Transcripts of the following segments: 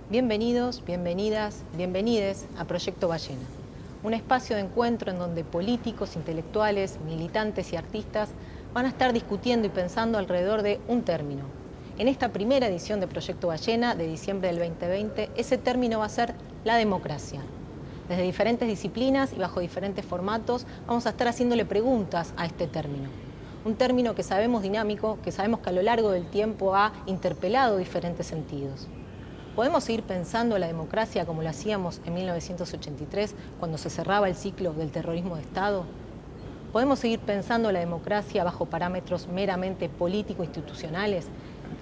Bienvenidos, bienvenidas, bienvenides a Proyecto Ballena, un espacio de encuentro en donde políticos, intelectuales, militantes y artistas van a estar discutiendo y pensando alrededor de un término. En esta primera edición de Proyecto Ballena de diciembre del 2020, ese término va a ser la democracia. Desde diferentes disciplinas y bajo diferentes formatos vamos a estar haciéndole preguntas a este término. Un término que sabemos dinámico, que sabemos que a lo largo del tiempo ha interpelado diferentes sentidos. ¿Podemos seguir pensando la democracia como lo hacíamos en 1983, cuando se cerraba el ciclo del terrorismo de Estado? ¿Podemos seguir pensando la democracia bajo parámetros meramente político-institucionales,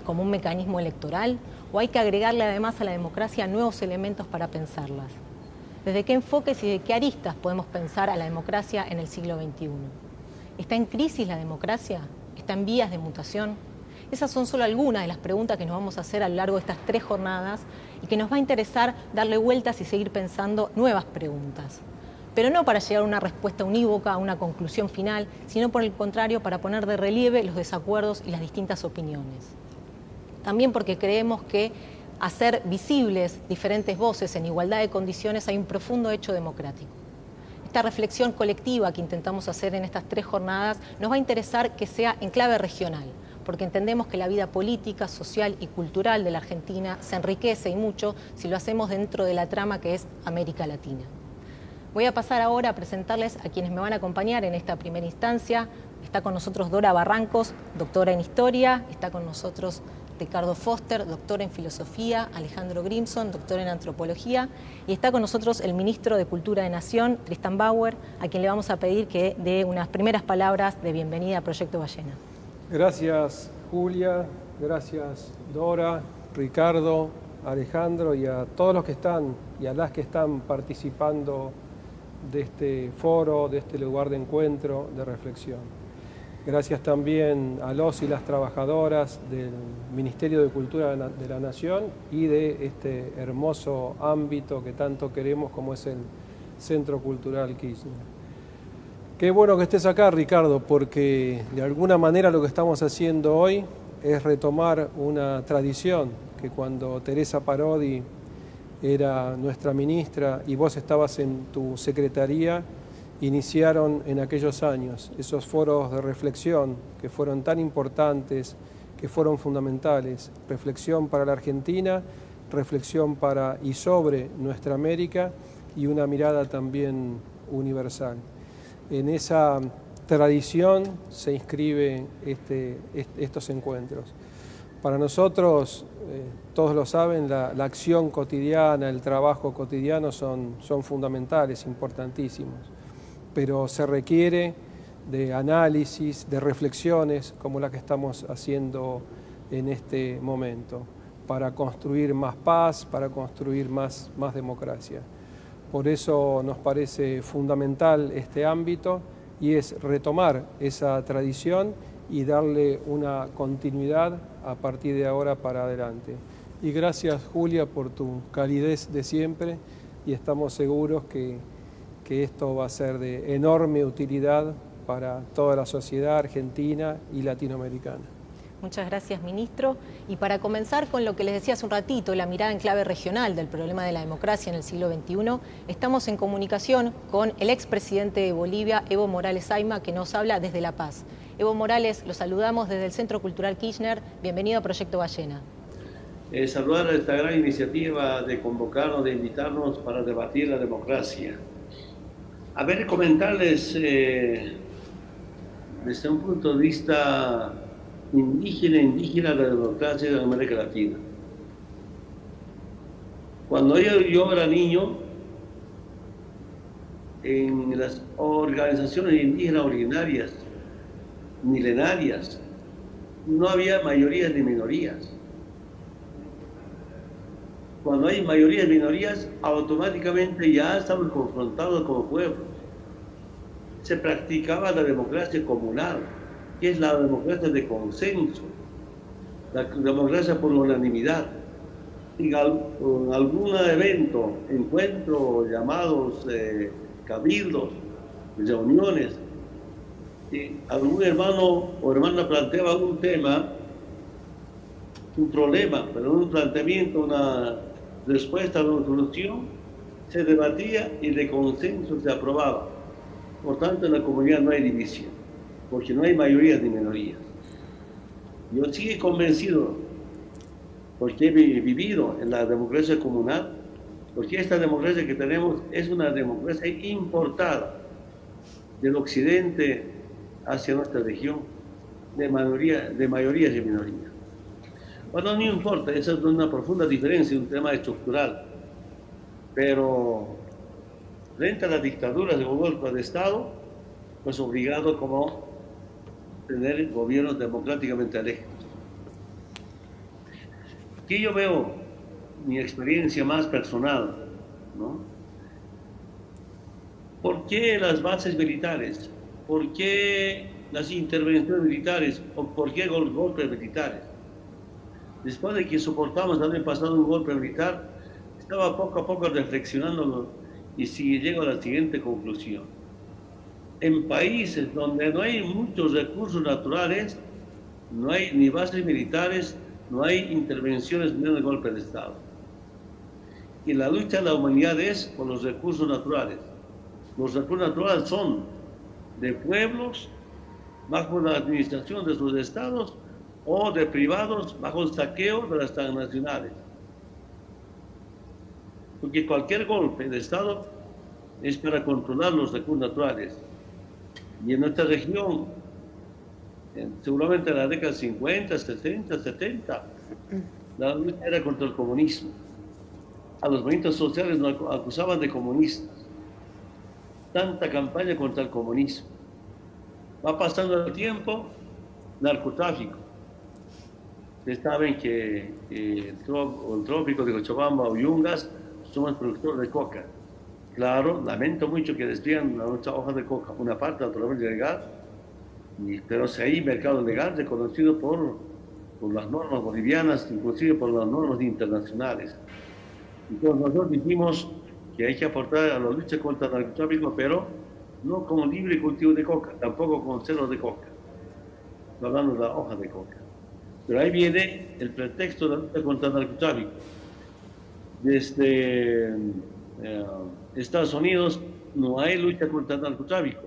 como un mecanismo electoral? ¿O hay que agregarle además a la democracia nuevos elementos para pensarlas? ¿Desde qué enfoques y de qué aristas podemos pensar a la democracia en el siglo XXI? ¿Está en crisis la democracia? ¿Está en vías de mutación? Esas son solo algunas de las preguntas que nos vamos a hacer a lo largo de estas 3 jornadas y que nos va a interesar darle vueltas y seguir pensando nuevas preguntas. Pero no para llegar a una respuesta unívoca, a una conclusión final, sino por el contrario para poner de relieve los desacuerdos y las distintas opiniones. También porque creemos que hacer visibles diferentes voces en igualdad de condiciones hay un profundo hecho democrático. Esta reflexión colectiva que intentamos hacer en estas 3 jornadas nos va a interesar que sea en clave regional, porque entendemos que la vida política, social y cultural de la Argentina se enriquece y mucho si lo hacemos dentro de la trama que es América Latina. Voy a pasar ahora a presentarles a quienes me van a acompañar en esta primera instancia. Está con nosotros Dora Barrancos, doctora en Historia. Está con nosotros Ricardo Foster, doctor en Filosofía. Alejandro Grimson, doctor en Antropología. Y está con nosotros el ministro de Cultura de Nación, Tristan Bauer, a quien le vamos a pedir que dé unas primeras palabras de bienvenida a Proyecto Ballena. Gracias, Julia. Gracias, Dora, Ricardo, Alejandro y a todos los que están y a las que están participando de este foro, de este lugar de encuentro, de reflexión. Gracias también a los y las trabajadoras del Ministerio de Cultura de la Nación y de este hermoso ámbito que tanto queremos como es el Centro Cultural Kirchner. Qué bueno que estés acá, Ricardo, porque de alguna manera lo que estamos haciendo hoy es retomar una tradición que cuando Teresa Parodi era nuestra ministra y vos estabas en tu secretaría, iniciaron en aquellos años esos foros de reflexión que fueron tan importantes, que fueron fundamentales. Reflexión para la Argentina, reflexión para y sobre nuestra América y una mirada también universal. En esa tradición se inscriben estos encuentros. Para nosotros, todos lo saben, la acción cotidiana, el trabajo cotidiano son fundamentales, importantísimos, pero se requiere de análisis, de reflexiones como la que estamos haciendo en este momento, para construir más paz, para construir más democracia. Por eso nos parece fundamental este ámbito y es retomar esa tradición y darle una continuidad a partir de ahora para adelante. Y gracias, Julia, por tu calidez de siempre y estamos seguros que esto va a ser de enorme utilidad para toda la sociedad argentina y latinoamericana. Muchas gracias, ministro. Y para comenzar con lo que les decía hace un ratito, la mirada en clave regional del problema de la democracia en el siglo XXI, estamos en comunicación con el expresidente de Bolivia, Evo Morales Ayma, que nos habla desde La Paz. Evo Morales, lo saludamos desde el Centro Cultural Kirchner. Bienvenido a Proyecto Ballena. Saludar a esta gran iniciativa de convocarnos, de invitarnos para debatir la democracia. A ver, comentarles desde un punto de vista indígena la democracia de América Latina. Cuando yo era niño, en las organizaciones indígenas originarias, milenarias, no había mayorías ni minorías. Cuando hay mayorías y minorías, automáticamente ya estamos confrontados como pueblos. Se practicaba la democracia comunal, que es la democracia de consenso, la democracia por unanimidad. En algún evento, encuentro, llamados cabildos, reuniones, si algún hermano o hermana planteaba un tema, un problema, pero un planteamiento, respuesta a la resolución, se debatía y de consenso se aprobaba. Por tanto, en la comunidad no hay división, porque no hay mayorías ni minorías. Yo sigo convencido, porque he vivido en la democracia comunal, porque esta democracia que tenemos es una democracia importada del occidente hacia nuestra región, de mayorías y minorías. Bueno, no importa, esa es una profunda diferencia, un tema estructural. Pero frente a las dictaduras de un golpe de Estado, pues obligado como tener gobiernos democráticamente electos. Aquí yo veo mi experiencia más personal, ¿no? ¿Por qué las bases militares? ¿Por qué las intervenciones militares? ¿O por qué los golpes militares? Después de que soportamos el año pasado un golpe militar, estaba poco a poco reflexionando y llego a la siguiente conclusión. En países donde no hay muchos recursos naturales, no hay ni bases militares, no hay intervenciones ni de golpe de Estado. Y la lucha de la humanidad es por los recursos naturales. Los recursos naturales son de pueblos bajo la administración de sus estados o de privados bajo el saqueo de las transnacionales. Porque cualquier golpe de Estado es para controlar los recursos naturales. Y en nuestra región, seguramente en la década 50, 60, 70, la lucha era contra el comunismo. A los movimientos sociales nos acusaban de comunistas. Tanta campaña contra el comunismo. Va pasando el tiempo, narcotráfico. Ustedes saben que el trópico de Cochabamba o Yungas somos productores de coca. Claro, lamento mucho que despidan nuestra hoja de coca, una parte naturalmente legal, pero si hay mercado legal reconocido por las normas bolivianas, inclusive por las normas internacionales. Entonces nosotros dijimos que hay que aportar a la lucha contra el narcotráfico, pero no como libre cultivo de coca, tampoco con ceros de coca. Hablando de la hoja de coca. Pero ahí viene el pretexto de la lucha contra el narcotráfico. Desde Estados Unidos no hay lucha contra el narcotráfico.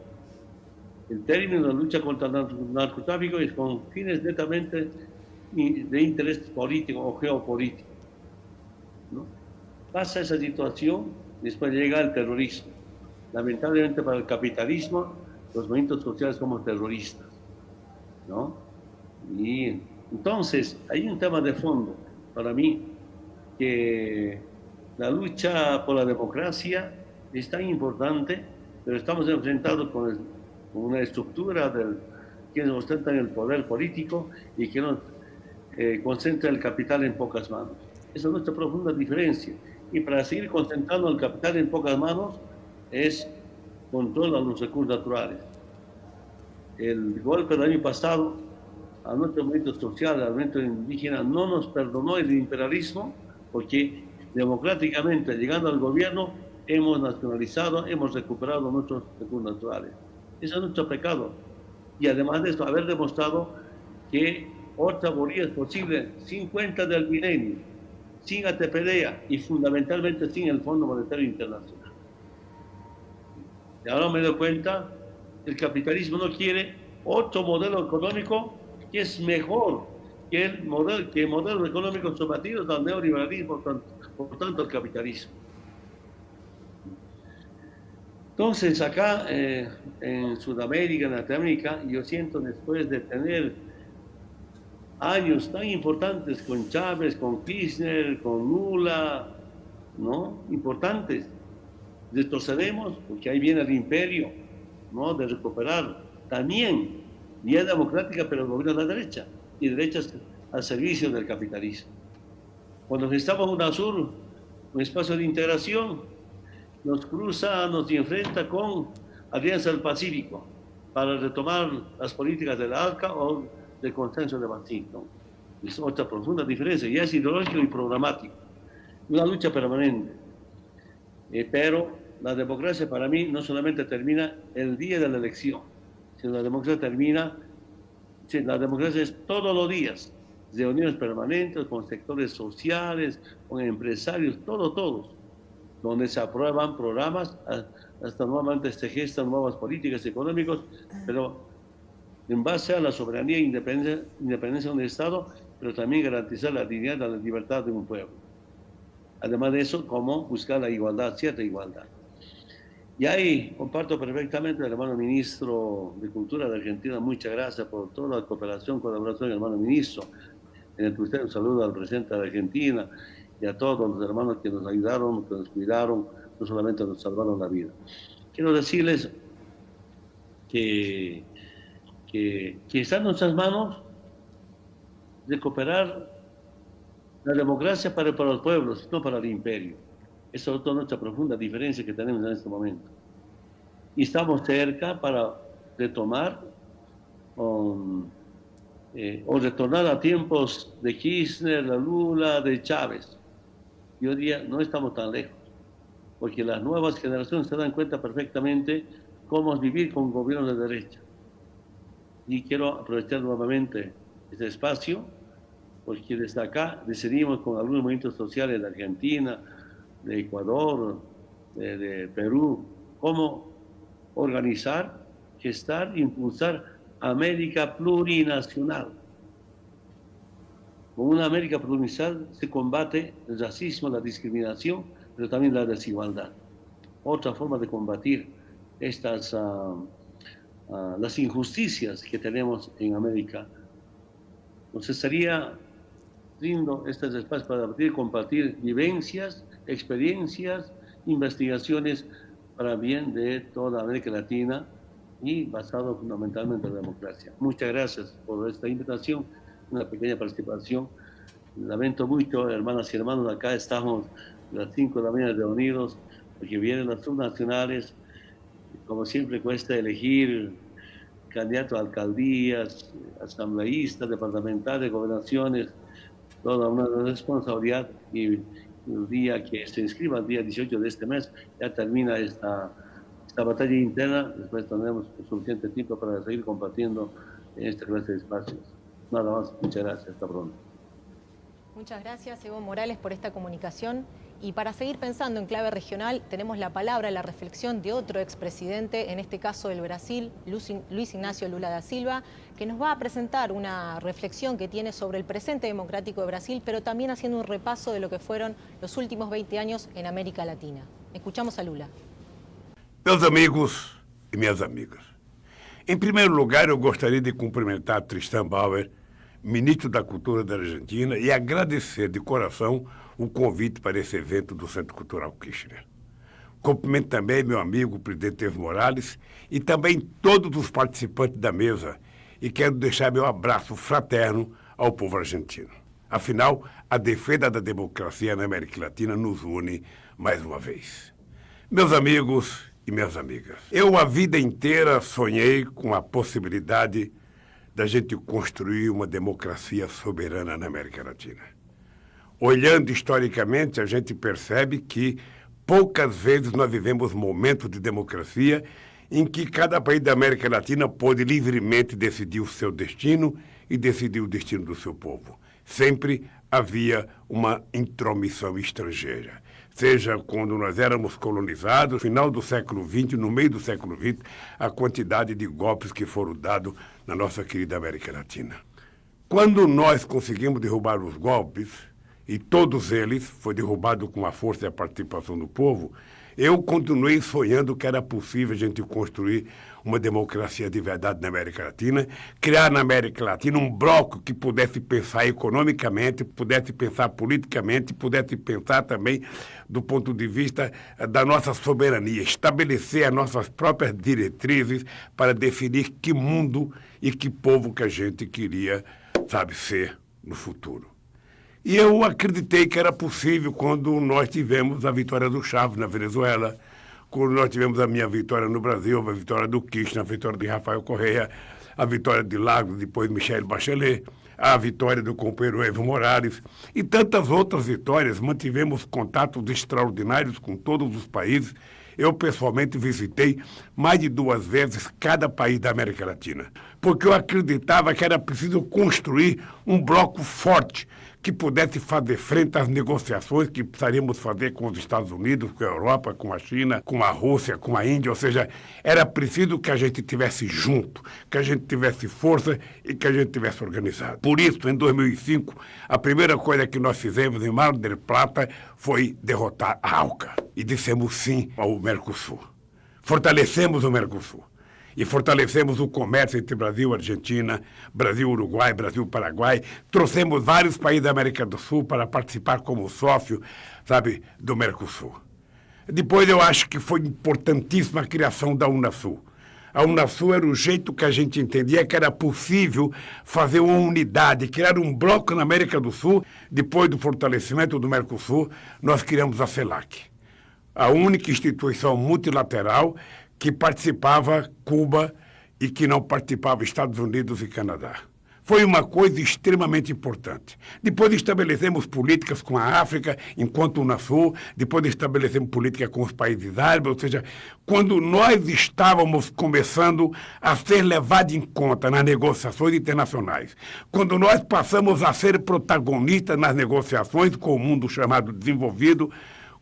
El término de lucha contra el narcotráfico es con fines netamente de interés político o geopolítico, ¿no? Pasa esa situación, después llega el terrorismo. Lamentablemente para el capitalismo, los movimientos sociales somos terroristas, ¿no? Y entonces hay un tema de fondo para mí, que la lucha por la democracia es tan importante, pero estamos enfrentados con una estructura de quienes ostentan el poder político y que nos concentra el capital en pocas manos. Esa es nuestra profunda diferencia. Y para seguir concentrando el capital en pocas manos es control a los recursos naturales. El golpe del año pasado a nuestro movimiento social, al movimiento indígena, no nos perdonó el imperialismo porque democráticamente, llegando al gobierno, hemos nacionalizado, hemos recuperado nuestros recursos naturales. Ese es nuestro pecado. Y además de eso, haber demostrado que otra Bolivia es posible sin cuenta del milenio, sin ATPDA y fundamentalmente sin el Fondo Monetario Internacional. Y ahora me doy cuenta, el capitalismo no quiere otro modelo económico que es mejor que el modelo económico sometido al neoliberalismo, por tanto al capitalismo. Entonces acá en Sudamérica, en Latinoamérica, yo siento después de tener años tan importantes con Chávez, con Kirchner, con Lula, ¿no? Importantes, retrocedemos porque ahí viene el imperio, ¿no? De recuperar también vía democrática, pero el gobierno de la derecha, y derechas al servicio del capitalismo. Cuando necesitamos UNASUR, un espacio de integración, nos cruza, nos enfrenta con Alianza del Pacífico para retomar las políticas de la ALCA o del consenso de Washington. Es otra profunda diferencia, ya es ideológico y programático. Una lucha permanente. Pero la democracia para mí no solamente termina el día de la elección, sino la democracia termina, la democracia es todos los días, reuniones permanentes con sectores sociales, con empresarios, todos, donde se aprueban programas, hasta nuevamente se gestan nuevas políticas económicas, pero en base a la soberanía e independencia de un Estado, pero también garantizar la dignidad y la libertad de un pueblo. Además de eso, cómo buscar la igualdad, cierta igualdad. Y ahí comparto perfectamente al hermano ministro de Cultura de Argentina. Muchas gracias por toda la cooperación, colaboración, hermano ministro. En el que usted un saludo al presidente de Argentina y a todos los hermanos que nos ayudaron, que nos cuidaron, no solamente nos salvaron la vida. Quiero decirles que está en nuestras manos recuperar la democracia para los pueblos, no para el imperio. Esa es nuestra profunda diferencia que tenemos en este momento. Y estamos cerca para retomar o retornar a tiempos de Kirchner, de Lula, de Chávez. Y hoy día no estamos tan lejos, porque las nuevas generaciones se dan cuenta perfectamente cómo es vivir con un gobierno de derecha. Y quiero aprovechar nuevamente este espacio, porque desde acá decidimos con algunos movimientos sociales de Argentina, de Ecuador, de Perú, cómo organizar, gestar, impulsar América plurinacional. Con una América plurinacional se combate el racismo, la discriminación, pero también la desigualdad. Otra forma de combatir estas las injusticias que tenemos en América. Entonces sería lindo estos espacios para debatir, compartir vivencias, experiencias, investigaciones para bien de toda América Latina y basado fundamentalmente en la democracia. Muchas gracias por esta invitación, una pequeña participación. Lamento mucho, hermanas y hermanos, acá estamos a las 5 de la mañana reunidos, porque vienen las subnacionales. Como siempre cuesta elegir candidatos a alcaldías, asambleístas, departamentales, gobernaciones, toda una responsabilidad, y el día que se inscriba, el día 18 de este mes, ya termina esta batalla interna. Después tendremos suficiente tiempo para seguir compartiendo en esta clase de espacios. Nada más, muchas gracias, hasta pronto. Muchas gracias, Evo Morales, por esta comunicación. Y para seguir pensando en clave regional, tenemos la palabra, la reflexión de otro expresidente, en este caso del Brasil, Luis Ignacio Lula da Silva, que nos va a presentar una reflexión que tiene sobre el presente democrático de Brasil, pero también haciendo un repaso de lo que fueron los últimos 20 años en América Latina. Escuchamos a Lula. Meus amigos e minhas amigas, em primeiro lugar, eu gostaria de cumprimentar Tristan Bauer, ministro da Cultura da Argentina, e agradecer de coração o convite para esse evento do Centro Cultural Kirchner. Cumprimento também meu amigo, o presidente Evo Morales, e também todos os participantes da mesa, e quero deixar meu abraço fraterno ao povo argentino. Afinal, a defesa da democracia na América Latina nos une mais uma vez. Meus amigos e minhas amigas, eu a vida inteira sonhei com a possibilidade da gente construir uma democracia soberana na América Latina. Olhando historicamente, a gente percebe que poucas vezes nós vivemos momentos de democracia em que cada país da América Latina pôde livremente decidir o seu destino e decidir o destino do seu povo. Sempre havia uma intromissão estrangeira. Seja quando nós éramos colonizados, no final do século XX, no meio do século XX, a quantidade de golpes que foram dados na nossa querida América Latina. Quando nós conseguimos derrubar os golpes, e todos eles foi derrubado com a força e a participação do povo, eu continuei sonhando que era possível a gente construir uma democracia de verdade na América Latina, criar na América Latina um bloco que pudesse pensar economicamente, pudesse pensar politicamente, pudesse pensar também do ponto de vista da nossa soberania, estabelecer as nossas próprias diretrizes para definir que mundo e que povo que a gente queria, ser no futuro. E eu acreditei que era possível quando nós tivemos a vitória do Chávez na Venezuela, quando nós tivemos a minha vitória no Brasil, a vitória do Kirchner, a vitória de Rafael Correa, a vitória de Lagos, depois Michelle Bachelet, a vitória do companheiro Evo Morales e tantas outras vitórias. Mantivemos contatos extraordinários com todos os países. Eu, pessoalmente, visitei mais de 2 vezes cada país da América Latina. porque eu acreditava que era preciso construir um bloco forte que pudesse fazer frente às negociações que precisaríamos fazer com os Estados Unidos, com a Europa, com a China, com a Rússia, com a Índia. Ou seja, era preciso que a gente estivesse junto, que a gente tivesse força e que a gente tivesse organizado. Por isso, em 2005, a primeira coisa que nós fizemos em Mar del Plata foi derrotar a ALCA. E dissemos sim ao Mercosul. Fortalecemos o Mercosul. E fortalecemos o comércio entre Brasil e Argentina, Brasil-Uruguai, Brasil-Paraguai. Trouxemos vários países da América do Sul para participar como sócio, sabe, do Mercosul. Depois eu acho que foi importantíssima a criação da Unasul. A Unasul era o jeito que a gente entendia que era possível fazer uma unidade, criar um bloco na América do Sul. Depois do fortalecimento do Mercosul, nós criamos a CELAC, a única instituição multilateral que participava Cuba e que não participava Estados Unidos e Canadá. Foi uma coisa extremamente importante. Depois estabelecemos políticas com a África, enquanto Unasul, depois estabelecemos política com os países árabes, ou seja, quando nós estávamos começando a ser levados em conta nas negociações internacionais, quando nós passamos a ser protagonistas nas negociações com o mundo chamado desenvolvido,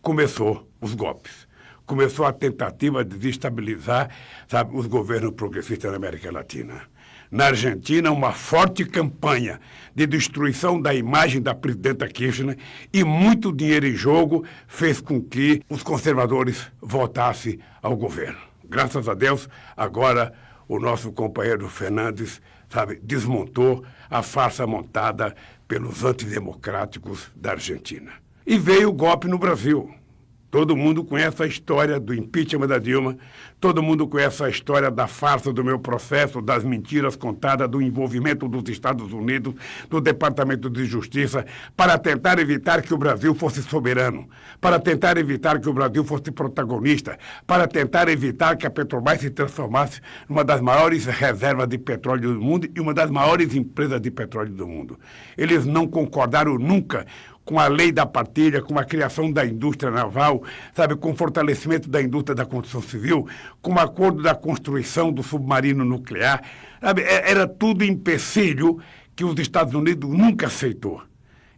começou os golpes. Começou a tentativa de desestabilizar, sabe, os governos progressistas da América Latina. Na Argentina, uma forte campanha de destruição da imagem da presidenta Kirchner e muito dinheiro em jogo fez com que os conservadores voltassem ao governo. Graças a Deus, agora o nosso companheiro Fernandes, sabe, desmontou a farsa montada pelos antidemocráticos da Argentina. E veio o golpe no Brasil. Todo mundo conhece a história do impeachment da Dilma, todo mundo conhece a história da farsa do meu processo, das mentiras contadas, do envolvimento dos Estados Unidos, do Departamento de Justiça, para tentar evitar que o Brasil fosse soberano, para tentar evitar que o Brasil fosse protagonista, para tentar evitar que a Petrobras se transformasse numa das maiores reservas de petróleo do mundo e uma das maiores empresas de petróleo do mundo. Eles não concordaram nunca com a lei da partilha, com a criação da indústria naval, sabe, com o fortalecimento da indústria da construção civil, com o acordo da construção do submarino nuclear. Sabe, era tudo empecilho que os Estados Unidos nunca aceitou.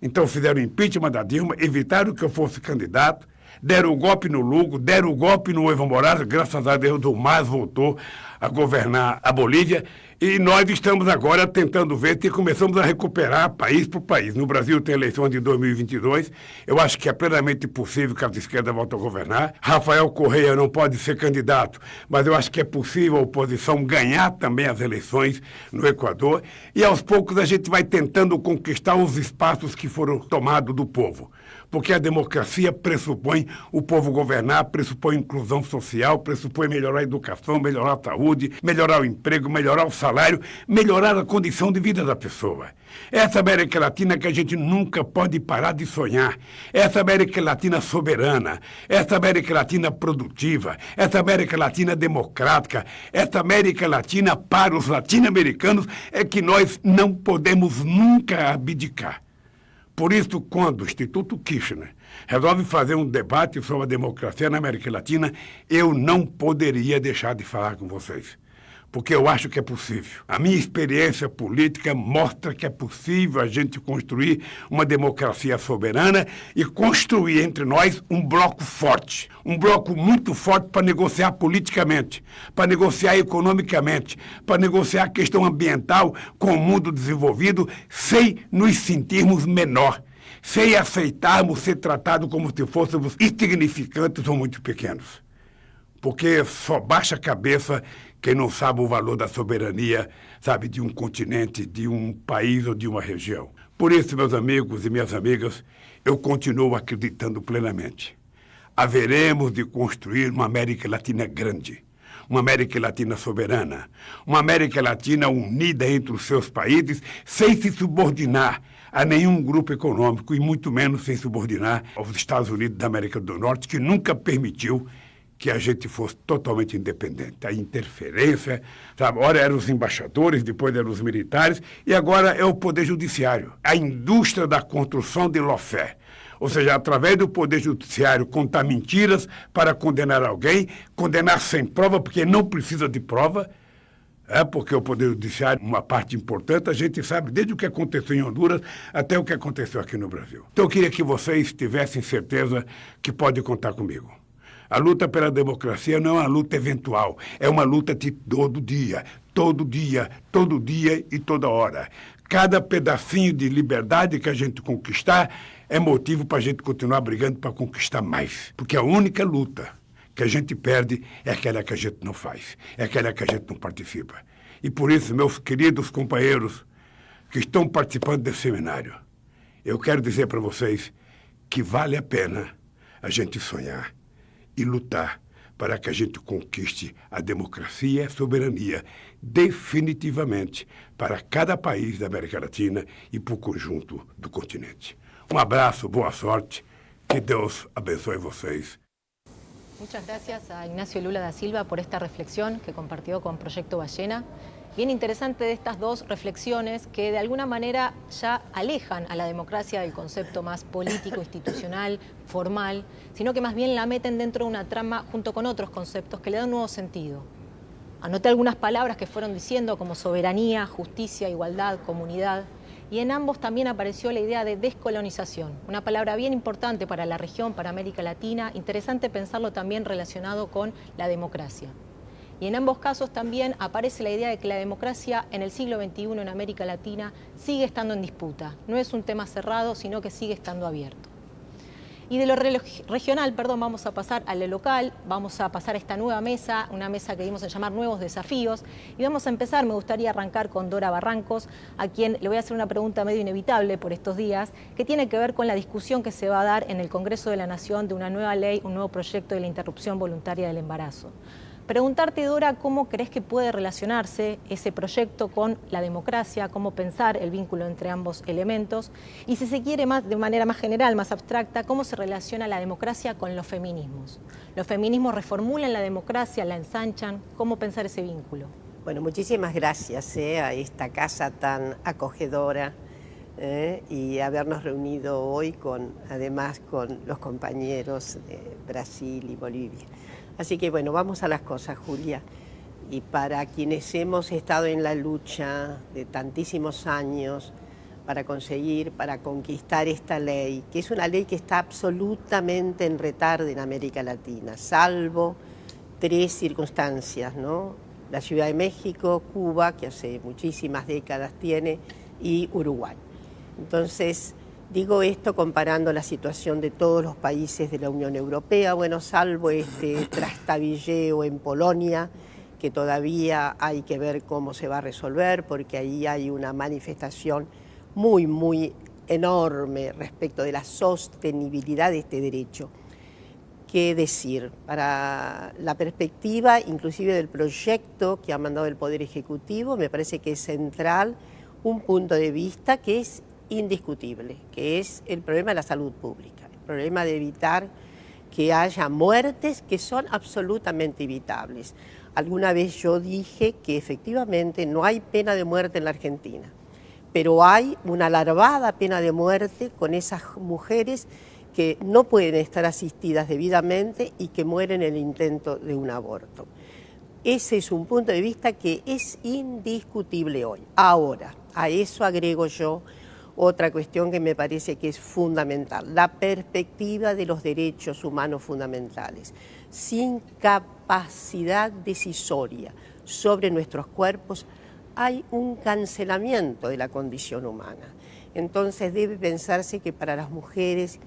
Então fizeram o impeachment da Dilma, evitaram que eu fosse candidato, deram o golpe no Lugo, deram o golpe no Evo Morales, graças a Deus o MAS voltou a governar a Bolívia, e nós estamos agora tentando ver se começamos a recuperar país por país. No Brasil tem eleições de 2022, eu acho que é plenamente possível que as esquerdas voltem a governar. Rafael Correia não pode ser candidato, mas eu acho que é possível a oposição ganhar também as eleições no Equador, e aos poucos a gente vai tentando conquistar os espaços que foram tomados do povo. Porque a democracia pressupõe o povo governar, pressupõe inclusão social, pressupõe melhorar a educação, melhorar a saúde, melhorar o emprego, melhorar o salário, melhorar a condição de vida da pessoa. Essa América Latina que a gente nunca pode parar de sonhar. Essa América Latina soberana, essa América Latina produtiva, essa América Latina democrática, essa América Latina para os latino-americanos é que nós não podemos nunca abdicar. Por isso, quando o Instituto Kirchner resolve fazer um debate sobre a democracia na América Latina, eu não poderia deixar de falar com vocês, porque eu acho que é possível. A minha experiência política mostra que é possível a gente construir uma democracia soberana e construir entre nós um bloco forte, um bloco muito forte para negociar politicamente, para negociar economicamente, para negociar a questão ambiental com o mundo desenvolvido, sem nos sentirmos menor, sem aceitarmos ser tratados como se fôssemos insignificantes ou muito pequenos. Porque só baixa a cabeça quem não sabe o valor da soberania, sabe, de um continente, de um país ou de uma região. Por isso, meus amigos e minhas amigas, eu continuo acreditando plenamente. Haveremos de construir uma América Latina grande, uma América Latina soberana, uma América Latina unida entre os seus países, sem se subordinar a nenhum grupo econômico e muito menos sem subordinar aos Estados Unidos da América do Norte, que nunca permitiu que a gente fosse totalmente independente. A interferência, sabe? Ora eram os embaixadores, depois eram os militares, e agora é o Poder Judiciário. A indústria da construção de lawfare. Ou seja, através do Poder Judiciário, contar mentiras para condenar alguém, condenar sem prova, porque não precisa de prova, Porque o Poder Judiciário, uma parte importante, a gente sabe desde o que aconteceu em Honduras até o que aconteceu aqui no Brasil. Então eu queria que vocês tivessem certeza que podem contar comigo. A luta pela democracia não é uma luta eventual, é uma luta de todo dia, todo dia, todo dia e toda hora. Cada pedacinho de liberdade que a gente conquistar é motivo para a gente continuar brigando para conquistar mais. Porque a única luta que a gente perde é aquela que a gente não faz, é aquela que a gente não participa. E por isso, meus queridos companheiros que estão participando desse seminário, eu quero dizer para vocês que vale a pena a gente sonhar e lutar para que a gente conquiste a democracia e a soberania definitivamente para cada país da América Latina e para o conjunto do continente. Um abraço, boa sorte, que Deus abençoe vocês. Muchas gracias a Ignacio Lula da Silva por esta reflexión que compartió con Proyecto Ballena. Bien interesante de estas dos reflexiones que de alguna manera ya alejan a la democracia del concepto más político, institucional, formal, sino que más bien la meten dentro de una trama junto con otros conceptos que le dan un nuevo sentido. Anoté algunas palabras que fueron diciendo como soberanía, justicia, igualdad, comunidad. Y en ambos también apareció la idea de descolonización, una palabra bien importante para la región, para América Latina, interesante pensarlo también relacionado con la democracia. Y en ambos casos también aparece la idea de que la democracia en el siglo XXI en América Latina sigue estando en disputa, no es un tema cerrado, sino que sigue estando abierto. Y de lo regional, vamos a pasar a lo local, vamos a pasar a esta nueva mesa, una mesa que dimos en llamar Nuevos Desafíos, y vamos a empezar, me gustaría arrancar con Dora Barrancos, a quien le voy a hacer una pregunta medio inevitable por estos días, que tiene que ver con la discusión que se va a dar en el Congreso de la Nación de una nueva ley, un nuevo proyecto de la interrupción voluntaria del embarazo. Preguntarte, Dora, ¿cómo crees que puede relacionarse ese proyecto con la democracia? ¿Cómo pensar el vínculo entre ambos elementos? Y si se quiere de manera más general, más abstracta, ¿cómo se relaciona la democracia con los feminismos? ¿Los feminismos reformulan la democracia, la ensanchan? ¿Cómo pensar ese vínculo? Bueno, muchísimas gracias a esta casa tan acogedora y habernos reunido hoy además con los compañeros de Brasil y Bolivia. Así que bueno, vamos a las cosas, Julia. Y para quienes hemos estado en la lucha de tantísimos años para conquistar esta ley, que es una ley que está absolutamente en retardo en América Latina, salvo 3 circunstancias, ¿no? La Ciudad de México, Cuba, que hace muchísimas décadas tiene, y Uruguay. Entonces, digo esto comparando la situación de todos los países de la Unión Europea, bueno, salvo este trastabilleo en Polonia, que todavía hay que ver cómo se va a resolver, porque ahí hay una manifestación muy, muy enorme respecto de la sostenibilidad de este derecho. ¿Qué decir? Para la perspectiva, inclusive del proyecto que ha mandado el Poder Ejecutivo, me parece que es central un punto de vista que es indiscutible, que es el problema de la salud pública, el problema de evitar que haya muertes que son absolutamente evitables. Alguna vez yo dije que efectivamente no hay pena de muerte en la Argentina, pero hay una larvada pena de muerte con esas mujeres que no pueden estar asistidas debidamente y que mueren en el intento de un aborto. Ese es un punto de vista que es indiscutible hoy. Ahora, a eso agrego yo otra cuestión que me parece que es fundamental, la perspectiva de los derechos humanos fundamentales. Sin capacidad decisoria sobre nuestros cuerpos hay un cancelamiento de la condición humana. Entonces debe pensarse que para las mujeres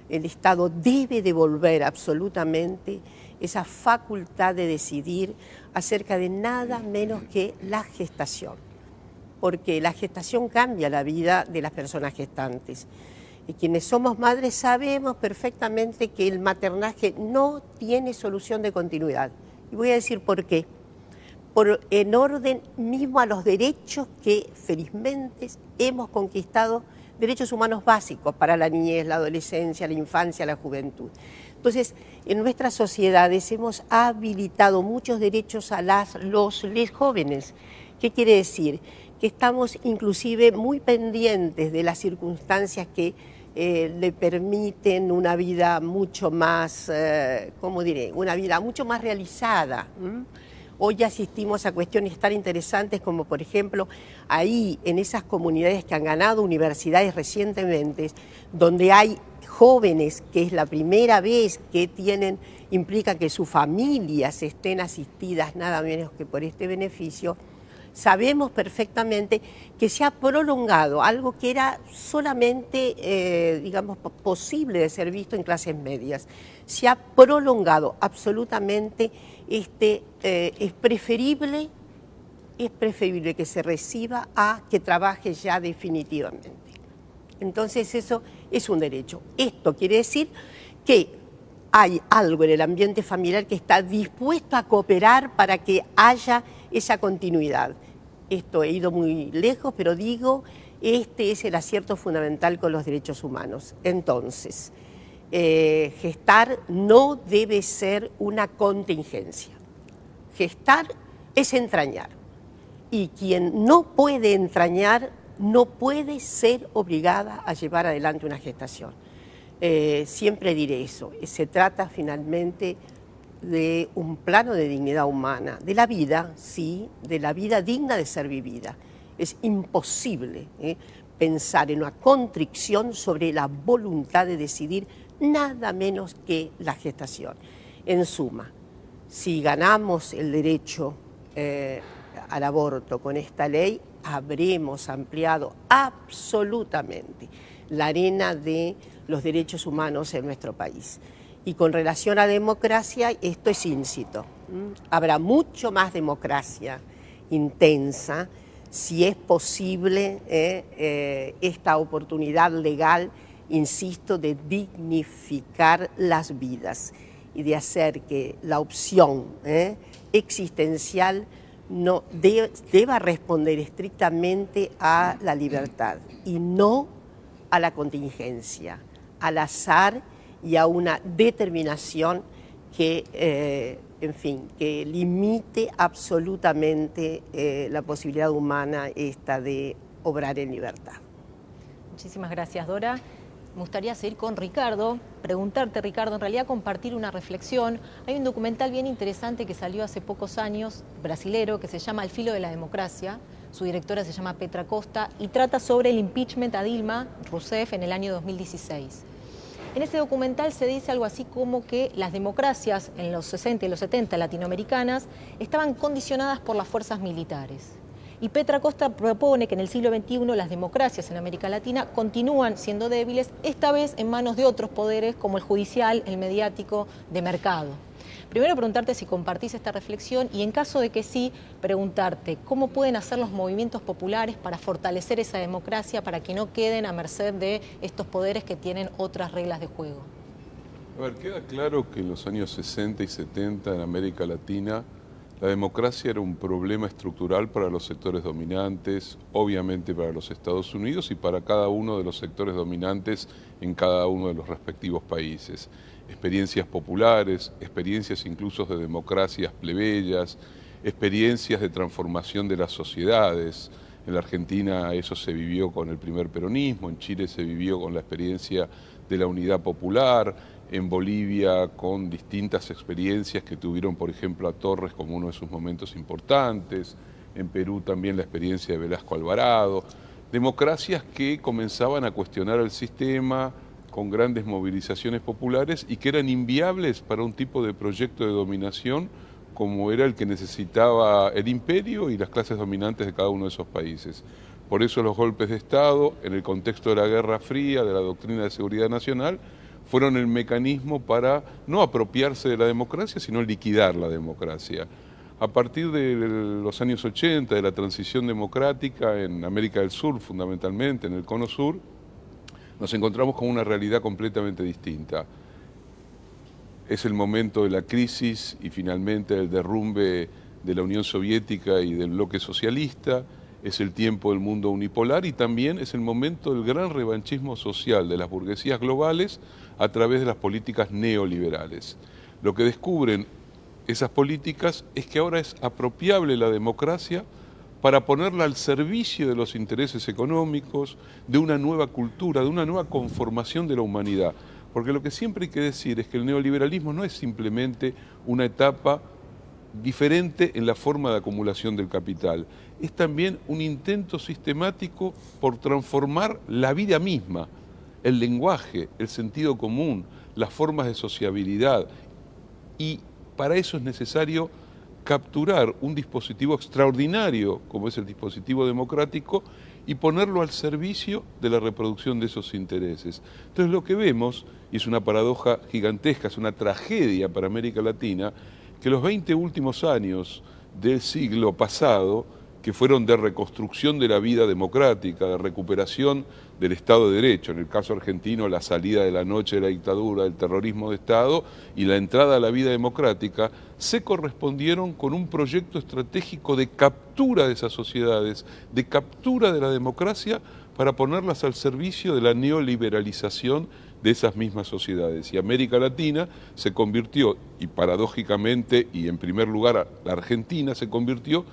el Estado debe devolver absolutamente esa facultad de decidir acerca de nada menos que la gestación, porque la gestación cambia la vida de las personas gestantes. Y quienes somos madres sabemos perfectamente que el maternaje no tiene solución de continuidad. Y voy a decir por qué. En orden mismo a los derechos que felizmente hemos conquistado, derechos humanos básicos para la niñez, la adolescencia, la infancia, la juventud. Entonces, en nuestras sociedades hemos habilitado muchos derechos a los jóvenes. ¿Qué quiere decir? Que estamos inclusive muy pendientes de las circunstancias que le permiten una vida mucho más, ¿cómo diré? Una vida mucho más realizada. Hoy asistimos a cuestiones tan interesantes como, por ejemplo, ahí en esas comunidades que han ganado universidades recientemente, donde hay jóvenes que es la primera vez que implica que sus familias estén asistidas nada menos que por este beneficio, sabemos perfectamente que se ha prolongado algo que era solamente, digamos, posible de ser visto en clases medias. Se ha prolongado absolutamente, es preferible que se reciba a que trabaje ya definitivamente. Entonces eso es un derecho. Esto quiere decir que hay algo en el ambiente familiar que está dispuesto a cooperar para que haya esa continuidad. Esto he ido muy lejos, pero digo, este es el acierto fundamental con los derechos humanos. Entonces, gestar no debe ser una contingencia. Gestar es entrañar. Y quien no puede entrañar no puede ser obligada a llevar adelante una gestación. Siempre diré eso. Se trata finalmente de un plano de dignidad humana, de la vida, sí, de la vida digna de ser vivida. Es imposible pensar en una contrición sobre la voluntad de decidir nada menos que la gestación. En suma, si ganamos el derecho al aborto con esta ley, habremos ampliado absolutamente la arena de los derechos humanos en nuestro país. Y con relación a democracia, esto es íncito. Habrá mucho más democracia intensa si es posible esta oportunidad legal, insisto, de dignificar las vidas y de hacer que la opción existencial no deba responder estrictamente a la libertad y no a la contingencia, al azar y a una determinación que, en fin, que limite absolutamente la posibilidad humana esta de obrar en libertad. Muchísimas gracias, Dora. Me gustaría seguir con Ricardo, preguntarte, Ricardo, en realidad compartir una reflexión. Hay un documental bien interesante que salió hace pocos años, brasilero, que se llama Al filo de la democracia. Su directora se llama Petra Costa y trata sobre el impeachment a Dilma Rousseff en el año 2016. En ese documental se dice algo así como que las democracias en los 60 y los 70 latinoamericanas estaban condicionadas por las fuerzas militares. Y Petra Costa propone que en el siglo XXI las democracias en América Latina continúan siendo débiles, esta vez en manos de otros poderes como el judicial, el mediático, de mercado. Primero preguntarte si compartís esta reflexión y en caso de que sí, preguntarte cómo pueden hacer los movimientos populares para fortalecer esa democracia, para que no queden a merced de estos poderes que tienen otras reglas de juego. A ver, queda claro que en los años 60 y 70 en América Latina la democracia era un problema estructural para los sectores dominantes, obviamente para los Estados Unidos y para cada uno de los sectores dominantes en cada uno de los respectivos países. Experiencias populares, experiencias incluso de democracias plebeyas, experiencias de transformación de las sociedades. En la Argentina eso se vivió con el primer peronismo, en Chile se vivió con la experiencia de la unidad popular, en Bolivia con distintas experiencias que tuvieron, por ejemplo, a Torres como uno de sus momentos importantes, en Perú también la experiencia de Velasco Alvarado, democracias que comenzaban a cuestionar el sistema con grandes movilizaciones populares y que eran inviables para un tipo de proyecto de dominación como era el que necesitaba el imperio y las clases dominantes de cada uno de esos países. Por eso los golpes de Estado, en el contexto de la Guerra Fría, de la doctrina de seguridad nacional, fueron el mecanismo para no apropiarse de la democracia, sino liquidar la democracia. A partir de los años 80, de la transición democrática en América del Sur, fundamentalmente en el Cono Sur, nos encontramos con una realidad completamente distinta. Es el momento de la crisis y finalmente el derrumbe de la Unión Soviética y del bloque socialista, es el tiempo del mundo unipolar y también es el momento del gran revanchismo social de las burguesías globales a través de las políticas neoliberales. Lo que descubren esas políticas es que ahora es apropiable la democracia para ponerla al servicio de los intereses económicos, de una nueva cultura, de una nueva conformación de la humanidad. Porque lo que siempre hay que decir es que el neoliberalismo no es simplemente una etapa diferente en la forma de acumulación del capital. Es también un intento sistemático por transformar la vida misma, el lenguaje, el sentido común, las formas de sociabilidad. Y para eso es necesario capturar un dispositivo extraordinario, como es el dispositivo democrático, y ponerlo al servicio de la reproducción de esos intereses. Entonces lo que vemos, y es una paradoja gigantesca, es una tragedia para América Latina, que los 20 últimos años del siglo pasado, que fueron de reconstrucción de la vida democrática, de recuperación del Estado de Derecho, en el caso argentino la salida de la noche de la dictadura, del terrorismo de Estado y la entrada a la vida democrática, se correspondieron con un proyecto estratégico de captura de esas sociedades, de captura de la democracia para ponerlas al servicio de la neoliberalización de esas mismas sociedades. Y América Latina se convirtió, y paradójicamente, y en primer lugar la Argentina se convirtió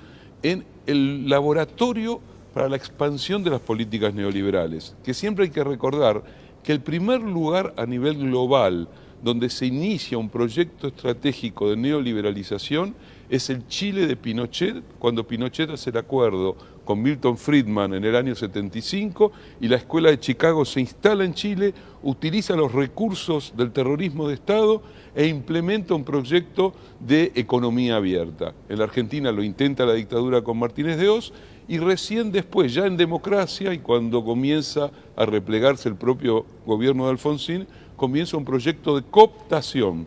en el laboratorio para la expansión de las políticas neoliberales, que siempre hay que recordar que el primer lugar a nivel global donde se inicia un proyecto estratégico de neoliberalización es el Chile de Pinochet, cuando Pinochet hace el acuerdo con Milton Friedman en el año 75 y la Escuela de Chicago se instala en Chile, utiliza los recursos del terrorismo de Estado e implementa un proyecto de economía abierta. En la Argentina lo intenta la dictadura con Martínez de Hoz y recién después, ya en democracia y cuando comienza a replegarse el propio gobierno de Alfonsín, comienza un proyecto de cooptación,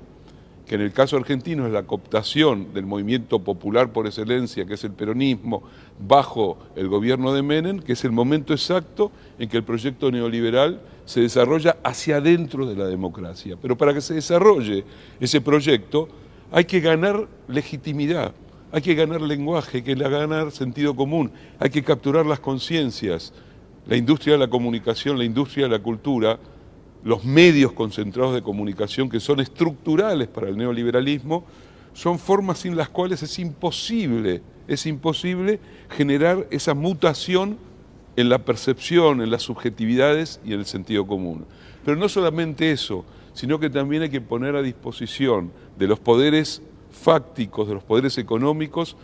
que en el caso argentino es la cooptación del movimiento popular por excelencia, que es el peronismo, bajo el gobierno de Menem, que es el momento exacto en que el proyecto neoliberal se desarrolla hacia adentro de la democracia. Pero para que se desarrolle ese proyecto hay que ganar legitimidad, hay que ganar lenguaje, hay que ganar sentido común, hay que capturar las conciencias. La industria de la comunicación, la industria de la cultura, los medios concentrados de comunicación que son estructurales para el neoliberalismo, son formas sin las cuales es imposible generar esa mutación en la percepción, en las subjetividades y en el sentido común. Pero no solamente eso, sino que también hay que poner a disposición de los poderes fácticos, de los poderes económicos,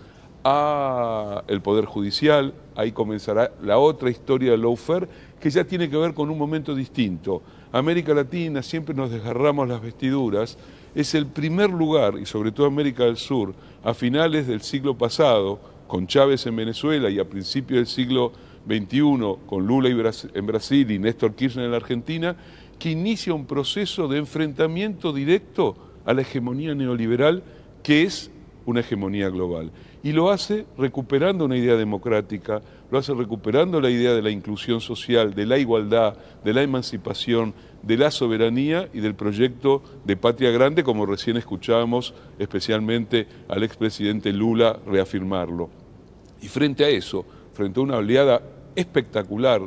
a el Poder Judicial. Ahí comenzará la otra historia del lawfare, que ya tiene que ver con un momento distinto. América Latina, siempre nos desgarramos las vestiduras, es el primer lugar, y sobre todo América del Sur, a finales del siglo pasado, con Chávez en Venezuela y a principios del siglo XXI, con Lula en Brasil y Néstor Kirchner en la Argentina, que inicia un proceso de enfrentamiento directo a la hegemonía neoliberal, que es una hegemonía global. Y lo hace recuperando una idea democrática, lo hace recuperando la idea de la inclusión social, de la igualdad, de la emancipación, de la soberanía y del proyecto de patria grande, como recién escuchábamos especialmente al expresidente Lula reafirmarlo. Y frente a eso, frente a una oleada espectacular,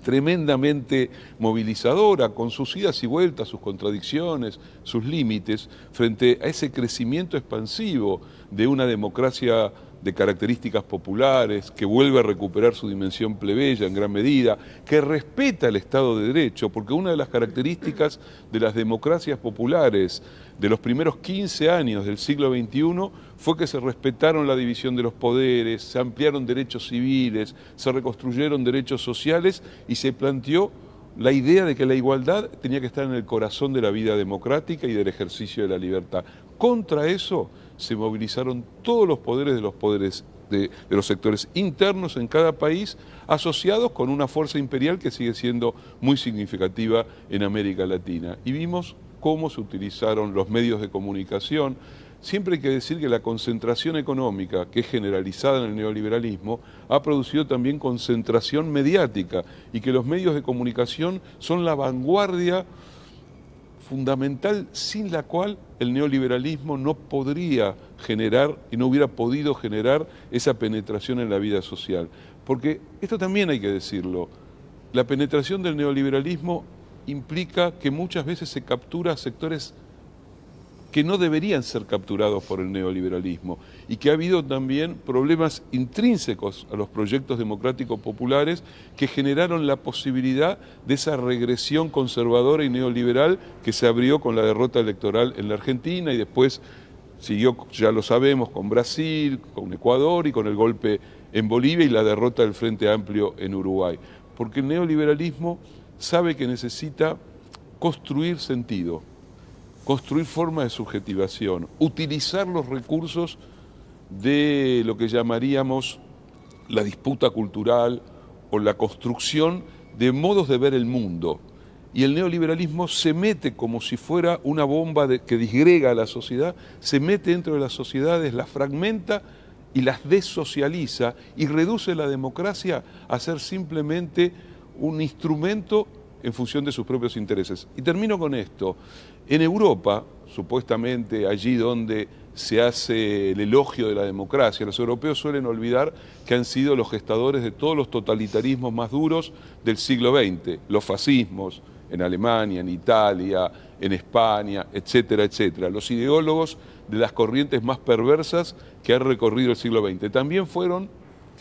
tremendamente movilizadora, con sus idas y vueltas, sus contradicciones, sus límites, frente a ese crecimiento expansivo de una democracia de características populares, que vuelve a recuperar su dimensión plebeya en gran medida, que respeta el Estado de Derecho, porque una de las características de las democracias populares de los primeros 15 años del siglo XXI fue que se respetaron la división de los poderes, se ampliaron derechos civiles, se reconstruyeron derechos sociales y se planteó la idea de que la igualdad tenía que estar en el corazón de la vida democrática y del ejercicio de la libertad. Contra eso se movilizaron todos los poderes de los sectores internos en cada país, asociados con una fuerza imperial que sigue siendo muy significativa en América Latina. Y vimos cómo se utilizaron los medios de comunicación. Siempre hay que decir que la concentración económica, que es generalizada en el neoliberalismo, ha producido también concentración mediática y que los medios de comunicación son la vanguardia fundamental sin la cual el neoliberalismo no podría generar y no hubiera podido generar esa penetración en la vida social. Porque esto también hay que decirlo, la penetración del neoliberalismo implica que muchas veces se captura sectores que no deberían ser capturados por el neoliberalismo y que ha habido también problemas intrínsecos a los proyectos democráticos populares que generaron la posibilidad de esa regresión conservadora y neoliberal que se abrió con la derrota electoral en la Argentina y después siguió, ya lo sabemos, con Brasil, con Ecuador y con el golpe en Bolivia y la derrota del Frente Amplio en Uruguay. Porque el neoliberalismo sabe que necesita construir sentido, construir forma de subjetivación, utilizar los recursos de lo que llamaríamos la disputa cultural o la construcción de modos de ver el mundo. Y el neoliberalismo se mete como si fuera una bomba que disgrega a la sociedad, se mete dentro de las sociedades, las fragmenta y las desocializa y reduce la democracia a ser simplemente un instrumento en función de sus propios intereses. Y termino con esto. En Europa, supuestamente allí donde se hace el elogio de la democracia, los europeos suelen olvidar que han sido los gestadores de todos los totalitarismos más duros del siglo XX, los fascismos en Alemania, en Italia, en España, etcétera, etcétera. Los ideólogos de las corrientes más perversas que han recorrido el siglo XX. También fueron,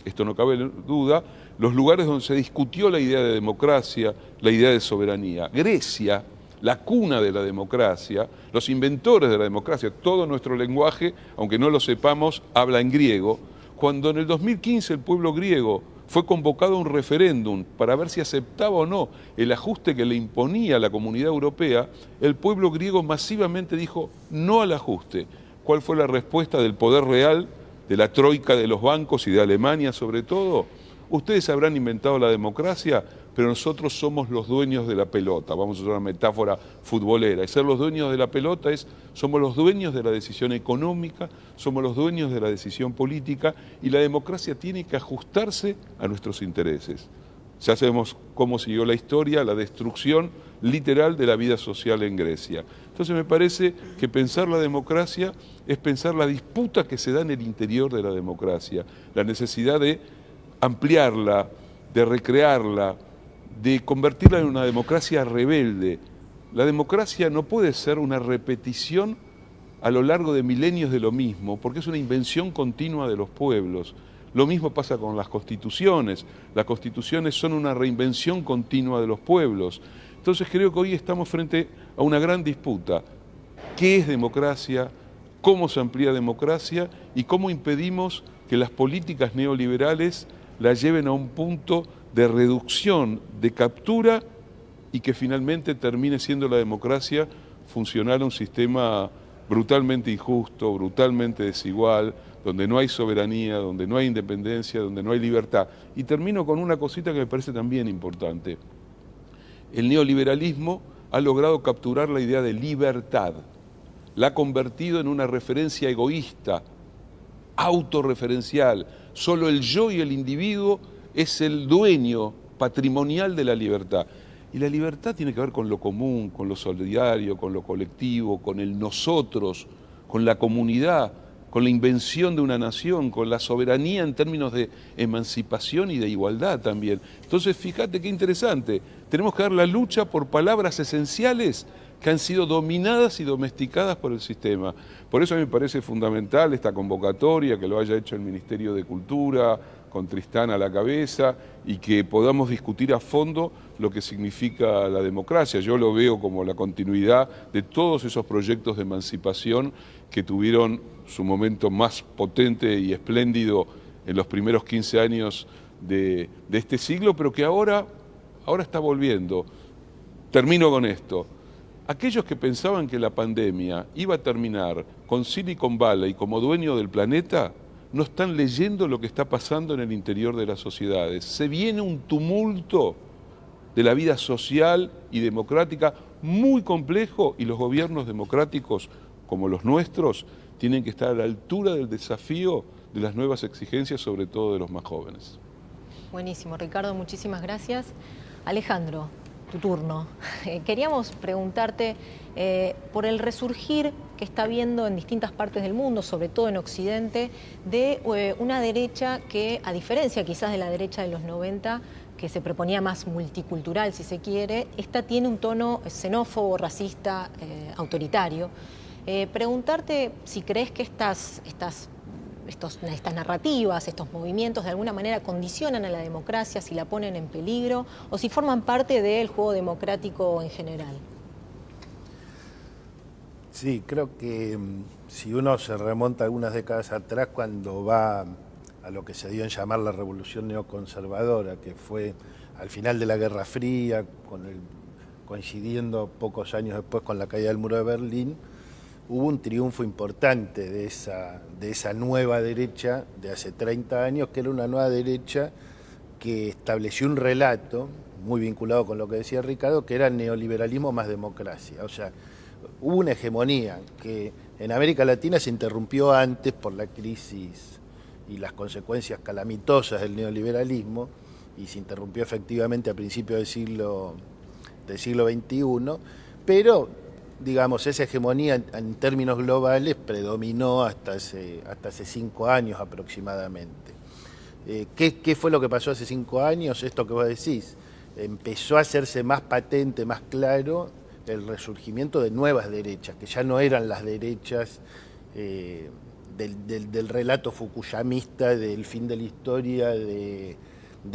esto no cabe duda, los lugares donde se discutió la idea de democracia, la idea de soberanía. Grecia, la cuna de la democracia, los inventores de la democracia, todo nuestro lenguaje, aunque no lo sepamos, habla en griego. Cuando en el 2015 el pueblo griego fue convocado a un referéndum para ver si aceptaba o no el ajuste que le imponía la Comunidad Europea, el pueblo griego masivamente dijo no al ajuste. ¿Cuál fue la respuesta del poder real, de la troika de los bancos y de Alemania sobre todo? Ustedes habrán inventado la democracia, pero nosotros somos los dueños de la pelota, vamos a usar una metáfora futbolera, y ser los dueños de la pelota somos los dueños de la decisión económica, somos los dueños de la decisión política, y la democracia tiene que ajustarse a nuestros intereses. Ya sabemos cómo siguió la historia, la destrucción literal de la vida social en Grecia. Entonces me parece que pensar la democracia es pensar la disputa que se da en el interior de la democracia, la necesidad de ampliarla, de recrearla, de convertirla en una democracia rebelde. La democracia no puede ser una repetición a lo largo de milenios de lo mismo, porque es una invención continua de los pueblos. Lo mismo pasa con las constituciones. Las constituciones son una reinvención continua de los pueblos. Entonces creo que hoy estamos frente a una gran disputa. ¿Qué es democracia? ¿Cómo se amplía democracia? ¿Y cómo impedimos que las políticas neoliberales la lleven a un punto de reducción, de captura, y que finalmente termine siendo la democracia funcional a un sistema brutalmente injusto, brutalmente desigual, donde no hay soberanía, donde no hay independencia, donde no hay libertad? Y termino con una cosita que me parece también importante. El neoliberalismo ha logrado capturar la idea de libertad, la ha convertido en una referencia egoísta, autorreferencial. Solo el yo y el individuo es el dueño patrimonial de la libertad. Y la libertad tiene que ver con lo común, con lo solidario, con lo colectivo, con el nosotros, con la comunidad, con la invención de una nación, con la soberanía en términos de emancipación y de igualdad también. Entonces, fíjate qué interesante, tenemos que dar la lucha por palabras esenciales que han sido dominadas y domesticadas por el sistema. Por eso a mí me parece fundamental esta convocatoria, que lo haya hecho el Ministerio de Cultura, con Tristán a la cabeza, y que podamos discutir a fondo lo que significa la democracia. Yo lo veo como la continuidad de todos esos proyectos de emancipación que tuvieron su momento más potente y espléndido en los primeros 15 años de este siglo, pero que ahora está volviendo. Termino con esto. Aquellos que pensaban que la pandemia iba a terminar con Silicon Valley como dueño del planeta, no están leyendo lo que está pasando en el interior de las sociedades. Se viene un tumulto de la vida social y democrática muy complejo, y los gobiernos democráticos como los nuestros tienen que estar a la altura del desafío de las nuevas exigencias, sobre todo de los más jóvenes. Buenísimo, Ricardo, muchísimas gracias. Alejandro, tu turno. Queríamos preguntarte por el resurgir que está habiendo en distintas partes del mundo, sobre todo en Occidente, de una derecha que, a diferencia quizás de la derecha de los 90, que se proponía más multicultural, si se quiere, esta tiene un tono xenófobo, racista, autoritario. Preguntarte si crees que estas narrativas, estos movimientos de alguna manera condicionan a la democracia, si la ponen en peligro, o si forman parte del juego democrático en general. Sí, creo que si uno se remonta algunas décadas atrás, cuando va a lo que se dio en llamar la revolución neoconservadora, que fue al final de la Guerra Fría, coincidiendo pocos años después con la caída del muro de Berlín, hubo un triunfo importante de esa nueva derecha de hace 30 años, que era una nueva derecha que estableció un relato muy vinculado con lo que decía Ricardo, que era neoliberalismo más democracia. O sea, hubo una hegemonía que en América Latina se interrumpió antes por la crisis y las consecuencias calamitosas del neoliberalismo, y se interrumpió efectivamente a principios del siglo XXI, pero, digamos, esa hegemonía en términos globales predominó hasta hace 5 años aproximadamente. ¿Qué fue lo que pasó hace 5 años? Esto que vos decís, empezó a hacerse más patente, más claro, el resurgimiento de nuevas derechas, que ya no eran las derechas del relato fukuyamista, del fin de la historia, de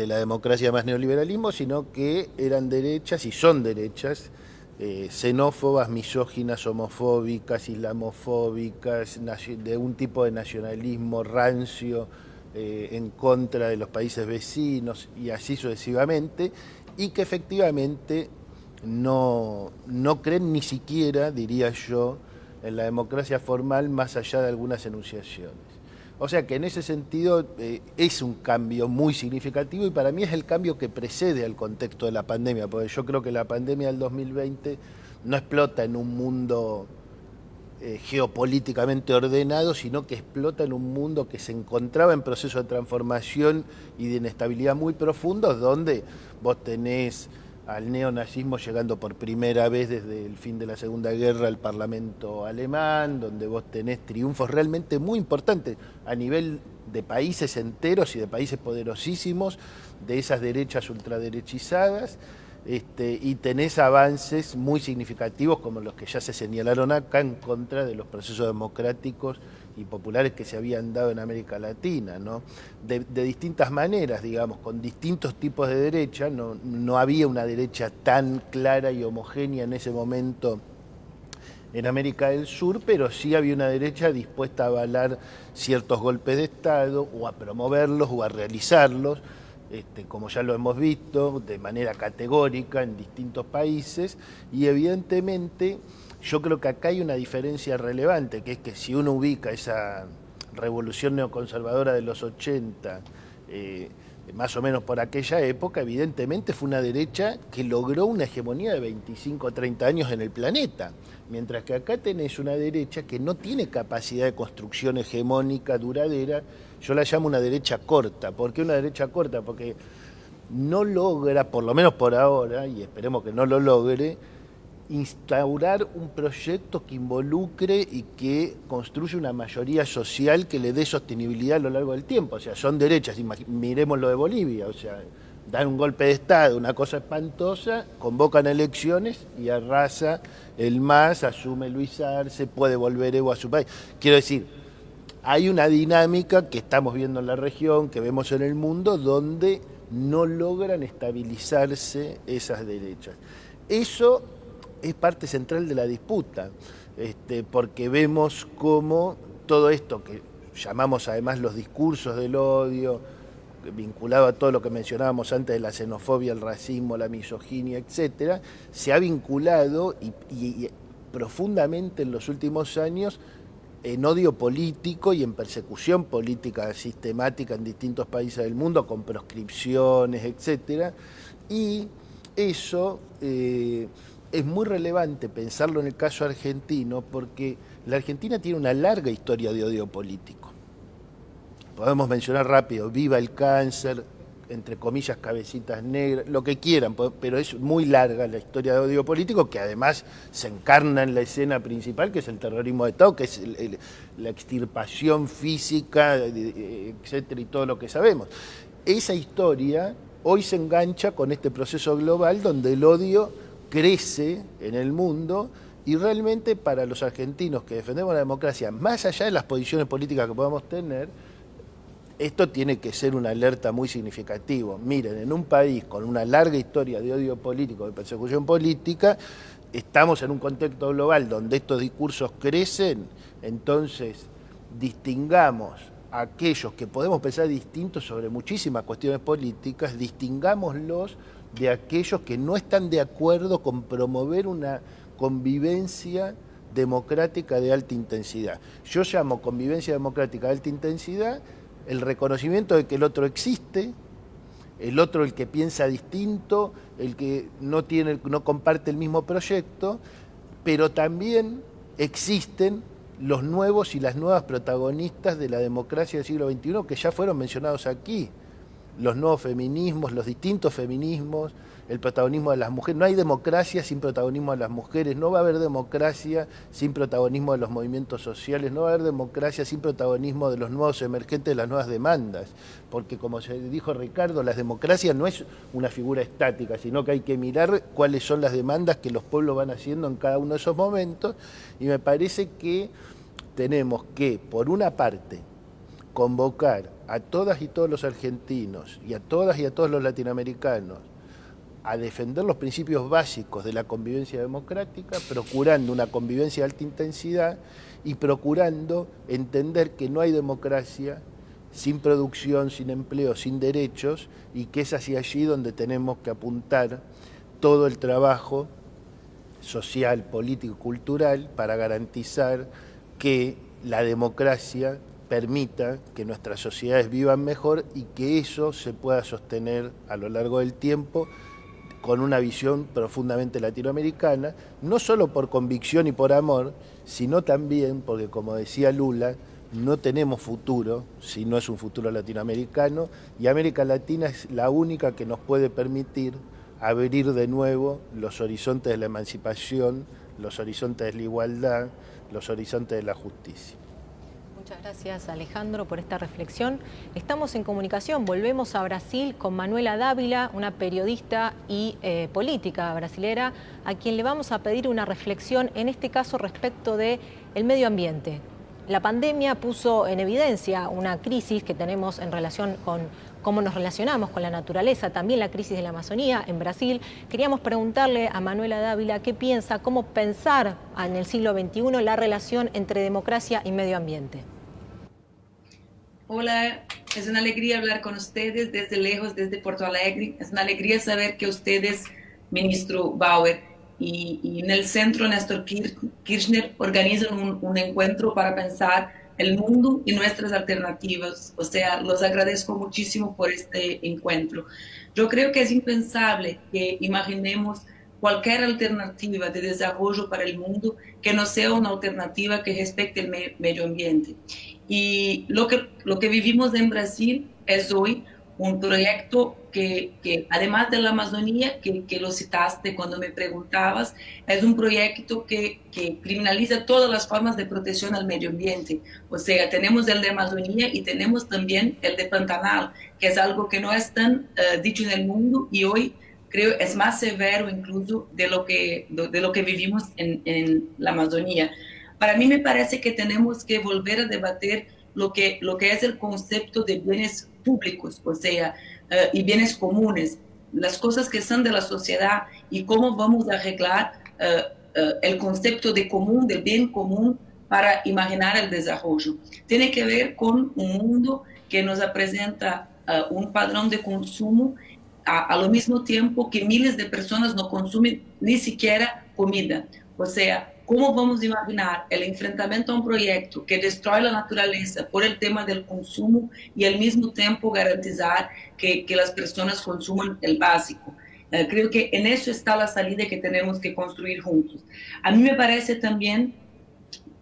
la democracia más neoliberalismo, sino que eran derechas, y son derechas, xenófobas, misóginas, homofóbicas, islamofóbicas, de un tipo de nacionalismo rancio, en contra de los países vecinos, y así sucesivamente, y que efectivamente no creen ni siquiera, diría yo, en la democracia formal, más allá de algunas enunciaciones. O sea que en ese sentido es un cambio muy significativo, y para mí es el cambio que precede al contexto de la pandemia, porque yo creo que la pandemia del 2020 no explota en un mundo geopolíticamente ordenado, sino que explota en un mundo que se encontraba en proceso de transformación y de inestabilidad muy profundos, donde vos tenés al neonazismo llegando por primera vez desde el fin de la Segunda Guerra al Parlamento alemán, donde vos tenés triunfos realmente muy importantes a nivel de países enteros y de países poderosísimos, de esas derechas ultraderechizadas, y tenés avances muy significativos como los que ya se señalaron acá en contra de los procesos democráticos y populares que se habían dado en América Latina, ¿no? De distintas maneras, digamos, con distintos tipos de derecha. No había una derecha tan clara y homogénea en ese momento en América del Sur, pero sí había una derecha dispuesta a avalar ciertos golpes de Estado, o a promoverlos, o a realizarlos, como ya lo hemos visto, de manera categórica en distintos países. Y evidentemente yo creo que acá hay una diferencia relevante, que es que si uno ubica esa revolución neoconservadora de los 80, más o menos por aquella época, evidentemente fue una derecha que logró una hegemonía de 25 o 30 años en el planeta, mientras que acá tenés una derecha que no tiene capacidad de construcción hegemónica duradera. Yo la llamo una derecha corta. ¿Por qué una derecha corta? Porque no logra, por lo menos por ahora, y esperemos que no lo logre, instaurar un proyecto que involucre y que construya una mayoría social que le dé sostenibilidad a lo largo del tiempo. O sea, son derechas, miremos lo de Bolivia, o sea, dan un golpe de Estado, una cosa espantosa, convocan elecciones y arrasa el MAS, asume Luis Arce, puede volver Evo a su país. Quiero decir, hay una dinámica que estamos viendo en la región, que vemos en el mundo, donde no logran estabilizarse esas derechas. Eso es parte central de la disputa, porque vemos cómo todo esto que llamamos además los discursos del odio, vinculado a todo lo que mencionábamos antes de la xenofobia, el racismo, la misoginia, etcétera, se ha vinculado y profundamente en los últimos años en odio político y en persecución política sistemática en distintos países del mundo, con proscripciones, etcétera. Y eso es muy relevante pensarlo en el caso argentino, porque la Argentina tiene una larga historia de odio político. Podemos mencionar rápido: Viva el Cáncer, entre comillas, Cabecitas Negras, lo que quieran, pero es muy larga la historia de odio político, que además se encarna en la escena principal, que es el terrorismo de Estado, que es la extirpación física, etcétera, y todo lo que sabemos. Esa historia hoy se engancha con este proceso global donde el odio crece en el mundo, y realmente para los argentinos que defendemos la democracia, más allá de las posiciones políticas que podamos tener, esto tiene que ser una alerta muy significativa. Miren, en un país con una larga historia de odio político, de persecución política, estamos en un contexto global donde estos discursos crecen, entonces distingamos a aquellos que podemos pensar distintos sobre muchísimas cuestiones políticas, distingámoslos de aquellos que no están de acuerdo con promover una convivencia democrática de alta intensidad. Yo llamo convivencia democrática de alta intensidad el reconocimiento de que el otro existe, el otro, el que piensa distinto, el que no comparte el mismo proyecto, pero también existen los nuevos y las nuevas protagonistas de la democracia del siglo XXI que ya fueron mencionados aquí. Los nuevos feminismos, los distintos feminismos, el protagonismo de las mujeres. No hay democracia sin protagonismo de las mujeres, no va a haber democracia sin protagonismo de los movimientos sociales, no va a haber democracia sin protagonismo de los nuevos emergentes, de las nuevas demandas, porque como se dijo Ricardo, la democracia no es una figura estática, sino que hay que mirar cuáles son las demandas que los pueblos van haciendo en cada uno de esos momentos, y me parece que tenemos que, por una parte, convocar a todas y todos los argentinos y a todas y a todos los latinoamericanos a defender los principios básicos de la convivencia democrática, procurando una convivencia de alta intensidad y procurando entender que no hay democracia sin producción, sin empleo, sin derechos, y que es hacia allí donde tenemos que apuntar todo el trabajo social, político, cultural para garantizar que la democracia permita que nuestras sociedades vivan mejor y que eso se pueda sostener a lo largo del tiempo con una visión profundamente latinoamericana, no solo por convicción y por amor, sino también porque, como decía Lula, no tenemos futuro si no es un futuro latinoamericano, y América Latina es la única que nos puede permitir abrir de nuevo los horizontes de la emancipación, los horizontes de la igualdad, los horizontes de la justicia. Muchas gracias, Alejandro, por esta reflexión. Estamos en comunicación, volvemos a Brasil con Manuela Dávila, una periodista y política brasilera, a quien le vamos a pedir una reflexión, en este caso respecto del medio ambiente. La pandemia puso en evidencia una crisis que tenemos en relación con cómo nos relacionamos con la naturaleza, también la crisis de la Amazonía en Brasil. Queríamos preguntarle a Manuela Dávila qué piensa, cómo pensar en el siglo XXI la relación entre democracia y medio ambiente. Hola, es una alegría hablar con ustedes desde lejos, desde Porto Alegre. Es una alegría saber que ustedes, ministro Bauer, y en el centro Néstor Kirchner organizan un encuentro para pensar el mundo y nuestras alternativas. O sea, los agradezco muchísimo por este encuentro. Yo creo que es impensable que imaginemos cualquier alternativa de desarrollo para el mundo que no sea una alternativa que respete el medio ambiente. Y lo que vivimos en Brasil es hoy un proyecto que además de la Amazonía, que lo citaste cuando me preguntabas, es un proyecto que criminaliza todas las formas de protección al medio ambiente. O sea, tenemos el de Amazonía y tenemos también el de Pantanal, que es algo que no es tan dicho en el mundo y hoy creo es más severo incluso de lo que vivimos en la Amazonía. Para mí me parece que tenemos que volver a debatir lo que es el concepto de bienes públicos, o sea, y bienes comunes, las cosas que son de la sociedad y cómo vamos a arreglar el concepto de común, del bien común, para imaginar el desarrollo. Tiene que ver con un mundo que nos presenta un padrón de consumo a lo mismo tiempo que miles de personas no consumen ni siquiera comida. O sea, ¿cómo vamos a imaginar el enfrentamiento a un proyecto que destruye la naturaleza por el tema del consumo y al mismo tiempo garantizar que las personas consuman el básico? Creo que en eso está la salida que tenemos que construir juntos. A mí me parece también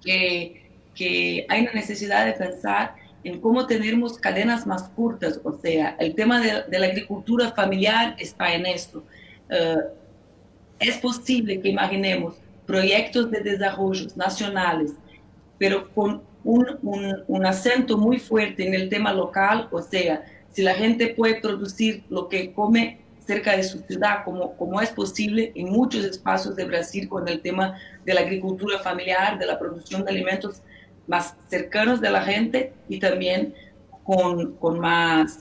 que hay una necesidad de pensar en cómo tenemos cadenas más cortas, o sea, el tema de la agricultura familiar está en esto. Es posible que imaginemos proyectos de desarrollo nacionales, pero con un acento muy fuerte en el tema local, o sea, si la gente puede producir lo que come cerca de su ciudad, como es posible en muchos espacios de Brasil con el tema de la agricultura familiar, de la producción de alimentos más cercanos de la gente y también con más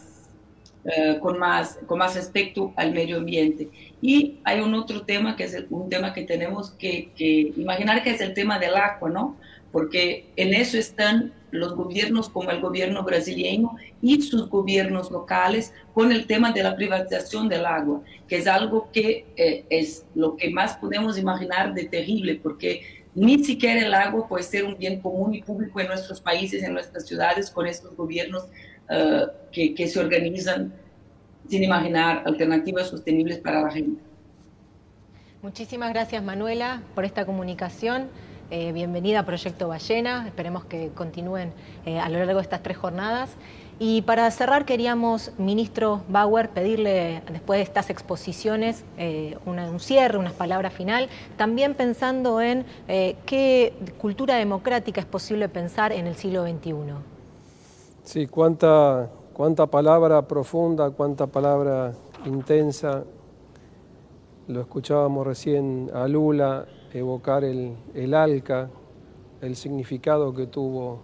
con más respecto al medio ambiente. Y hay un otro tema que es un tema que tenemos que imaginar, que es el tema del agua, ¿no? Porque en eso están los gobiernos como el gobierno brasileño y sus gobiernos locales con el tema de la privatización del agua, que es algo que es lo que más podemos imaginar de terrible, porque ni siquiera el agua puede ser un bien común y público en nuestros países, en nuestras ciudades, con estos gobiernos que se organizan sin imaginar alternativas sostenibles para la gente. Muchísimas gracias, Manuela, por esta comunicación. Bienvenida a Proyecto Ballena. Esperemos que continúen a lo largo de estas 3 jornadas. Y para cerrar, queríamos, ministro Bauer, pedirle, después de estas exposiciones, un cierre, unas palabras final, también pensando en qué cultura democrática es posible pensar en el siglo XXI. Sí, cuánta palabra profunda, cuánta palabra intensa. Lo escuchábamos recién a Lula evocar el ALCA, el significado que tuvo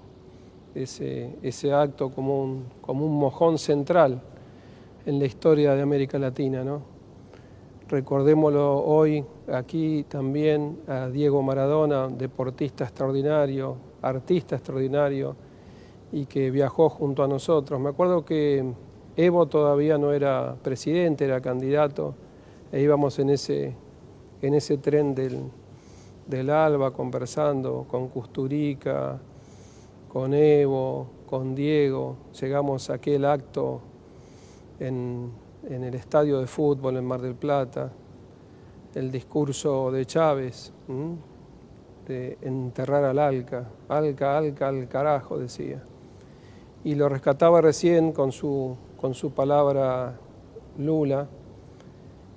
ese acto como un mojón central en la historia de América Latina, ¿no? Recordémoslo hoy aquí también a Diego Maradona, deportista extraordinario, artista extraordinario, y que viajó junto a nosotros. Me acuerdo que Evo todavía no era presidente, era candidato, e íbamos en ese tren del ALBA conversando con Kusturica, con Evo, con Diego. Llegamos a aquel acto en el estadio de fútbol en Mar del Plata, el discurso de Chávez, de enterrar al ALCA, ALCA, ALCA, al carajo, decía. Y lo rescataba recién con su palabra Lula.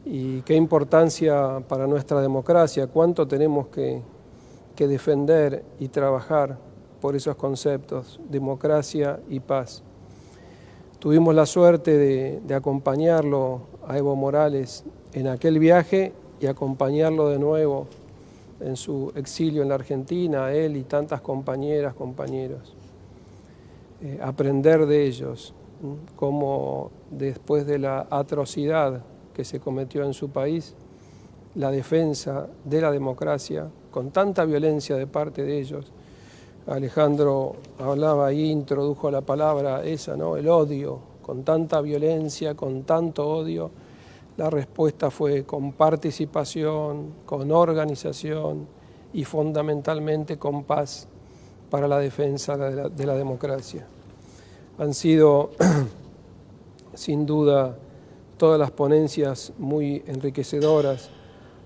Y qué importancia para nuestra democracia, cuánto tenemos que defender y trabajar por esos conceptos, democracia y paz. Tuvimos la suerte de acompañarlo a Evo Morales en aquel viaje y acompañarlo de nuevo en su exilio en la Argentina, a él y tantas compañeras, compañeros. Aprender de ellos, cómo después de la atrocidad que se cometió en su país, la defensa de la democracia, con tanta violencia de parte de ellos. Alejandro hablaba ahí, introdujo la palabra esa, ¿no? El odio, con tanta violencia, con tanto odio. La respuesta fue con participación, con organización y fundamentalmente con paz para la defensa de la democracia. Han sido, sin duda, todas las ponencias muy enriquecedoras,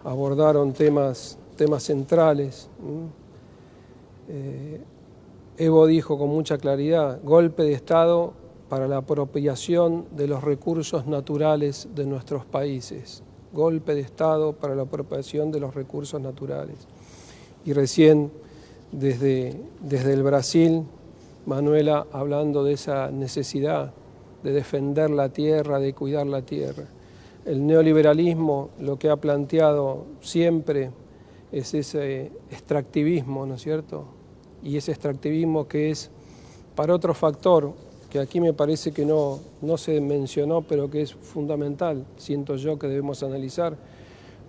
abordaron temas centrales. Evo dijo con mucha claridad, golpe de Estado para la apropiación de los recursos naturales de nuestros países. Golpe de Estado para la apropiación de los recursos naturales. Y recién, desde el Brasil, Manuela hablando de esa necesidad de defender la tierra, de cuidar la tierra. El neoliberalismo lo que ha planteado siempre es ese extractivismo, ¿no es cierto? Y ese extractivismo que es para otro factor, que aquí me parece que no se mencionó, pero que es fundamental, siento yo que debemos analizar,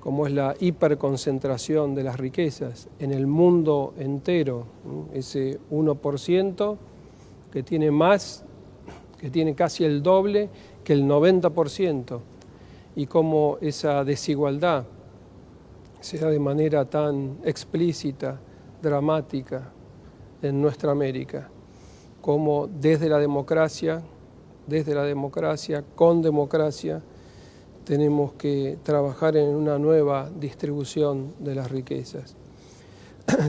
como es la hiperconcentración de las riquezas en el mundo entero, ¿no? Ese 1% que tiene más, que tiene casi el doble que el 90%, y cómo esa desigualdad se da de manera tan explícita, dramática en nuestra América, como desde la democracia, con democracia, tenemos que trabajar en una nueva distribución de las riquezas.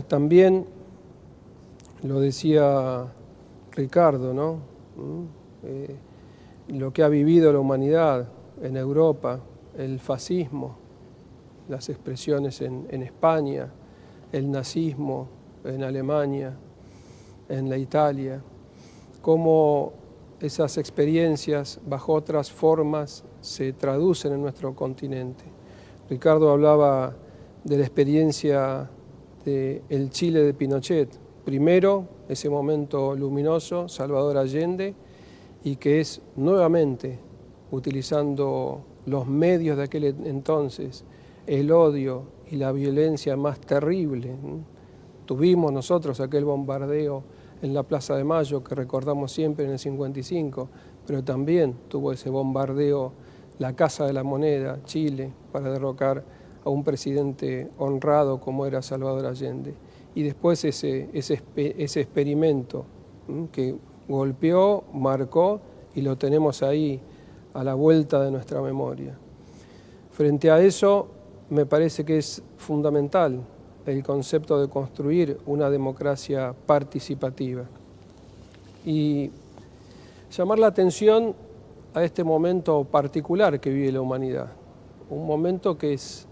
También lo decía Ricardo, ¿no? Lo que ha vivido la humanidad en Europa, el fascismo, las expresiones en España, el nazismo en Alemania, en la Italia, cómo esas experiencias bajo otras formas se traducen en nuestro continente. Ricardo hablaba de la experiencia del Chile de Pinochet. Primero, ese momento luminoso, Salvador Allende, y que es nuevamente utilizando los medios de aquel entonces, el odio y la violencia más terrible. Tuvimos nosotros aquel bombardeo en la Plaza de Mayo que recordamos siempre en el 55, pero también tuvo ese bombardeo la Casa de la Moneda, Chile, para derrocar a un presidente honrado como era Salvador Allende. Y después ese experimento que golpeó, marcó y lo tenemos ahí a la vuelta de nuestra memoria. Frente a eso, me parece que es fundamental el concepto de construir una democracia participativa y llamar la atención a este momento particular que vive la humanidad, un momento que es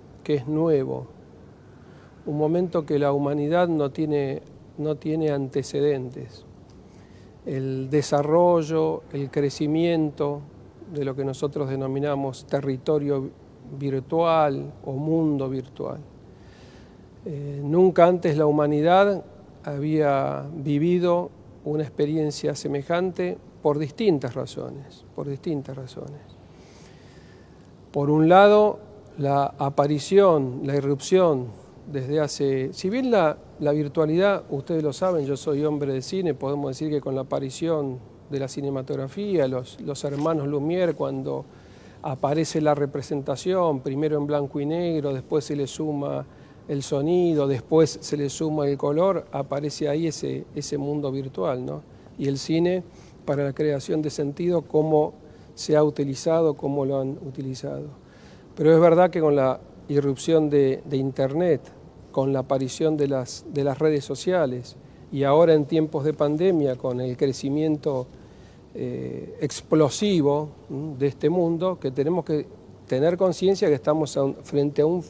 nuevo, un momento que la humanidad no tiene antecedentes. El desarrollo, el crecimiento de lo que nosotros denominamos territorio virtual o mundo virtual. Nunca antes la humanidad había vivido una experiencia semejante por distintas razones. Por un lado, la aparición, la irrupción desde hace... Si bien la virtualidad, ustedes lo saben, yo soy hombre de cine, podemos decir que con la aparición de la cinematografía, los hermanos Lumière, cuando aparece la representación, primero en blanco y negro, después se le suma el sonido, después se le suma el color, aparece ahí ese mundo virtual, ¿no? Y el cine, para la creación de sentido, cómo se ha utilizado, cómo lo han utilizado. Pero es verdad que con la irrupción de Internet, con la aparición de las redes sociales y ahora en tiempos de pandemia con el crecimiento explosivo de este mundo, que tenemos que tener conciencia que estamos frente a un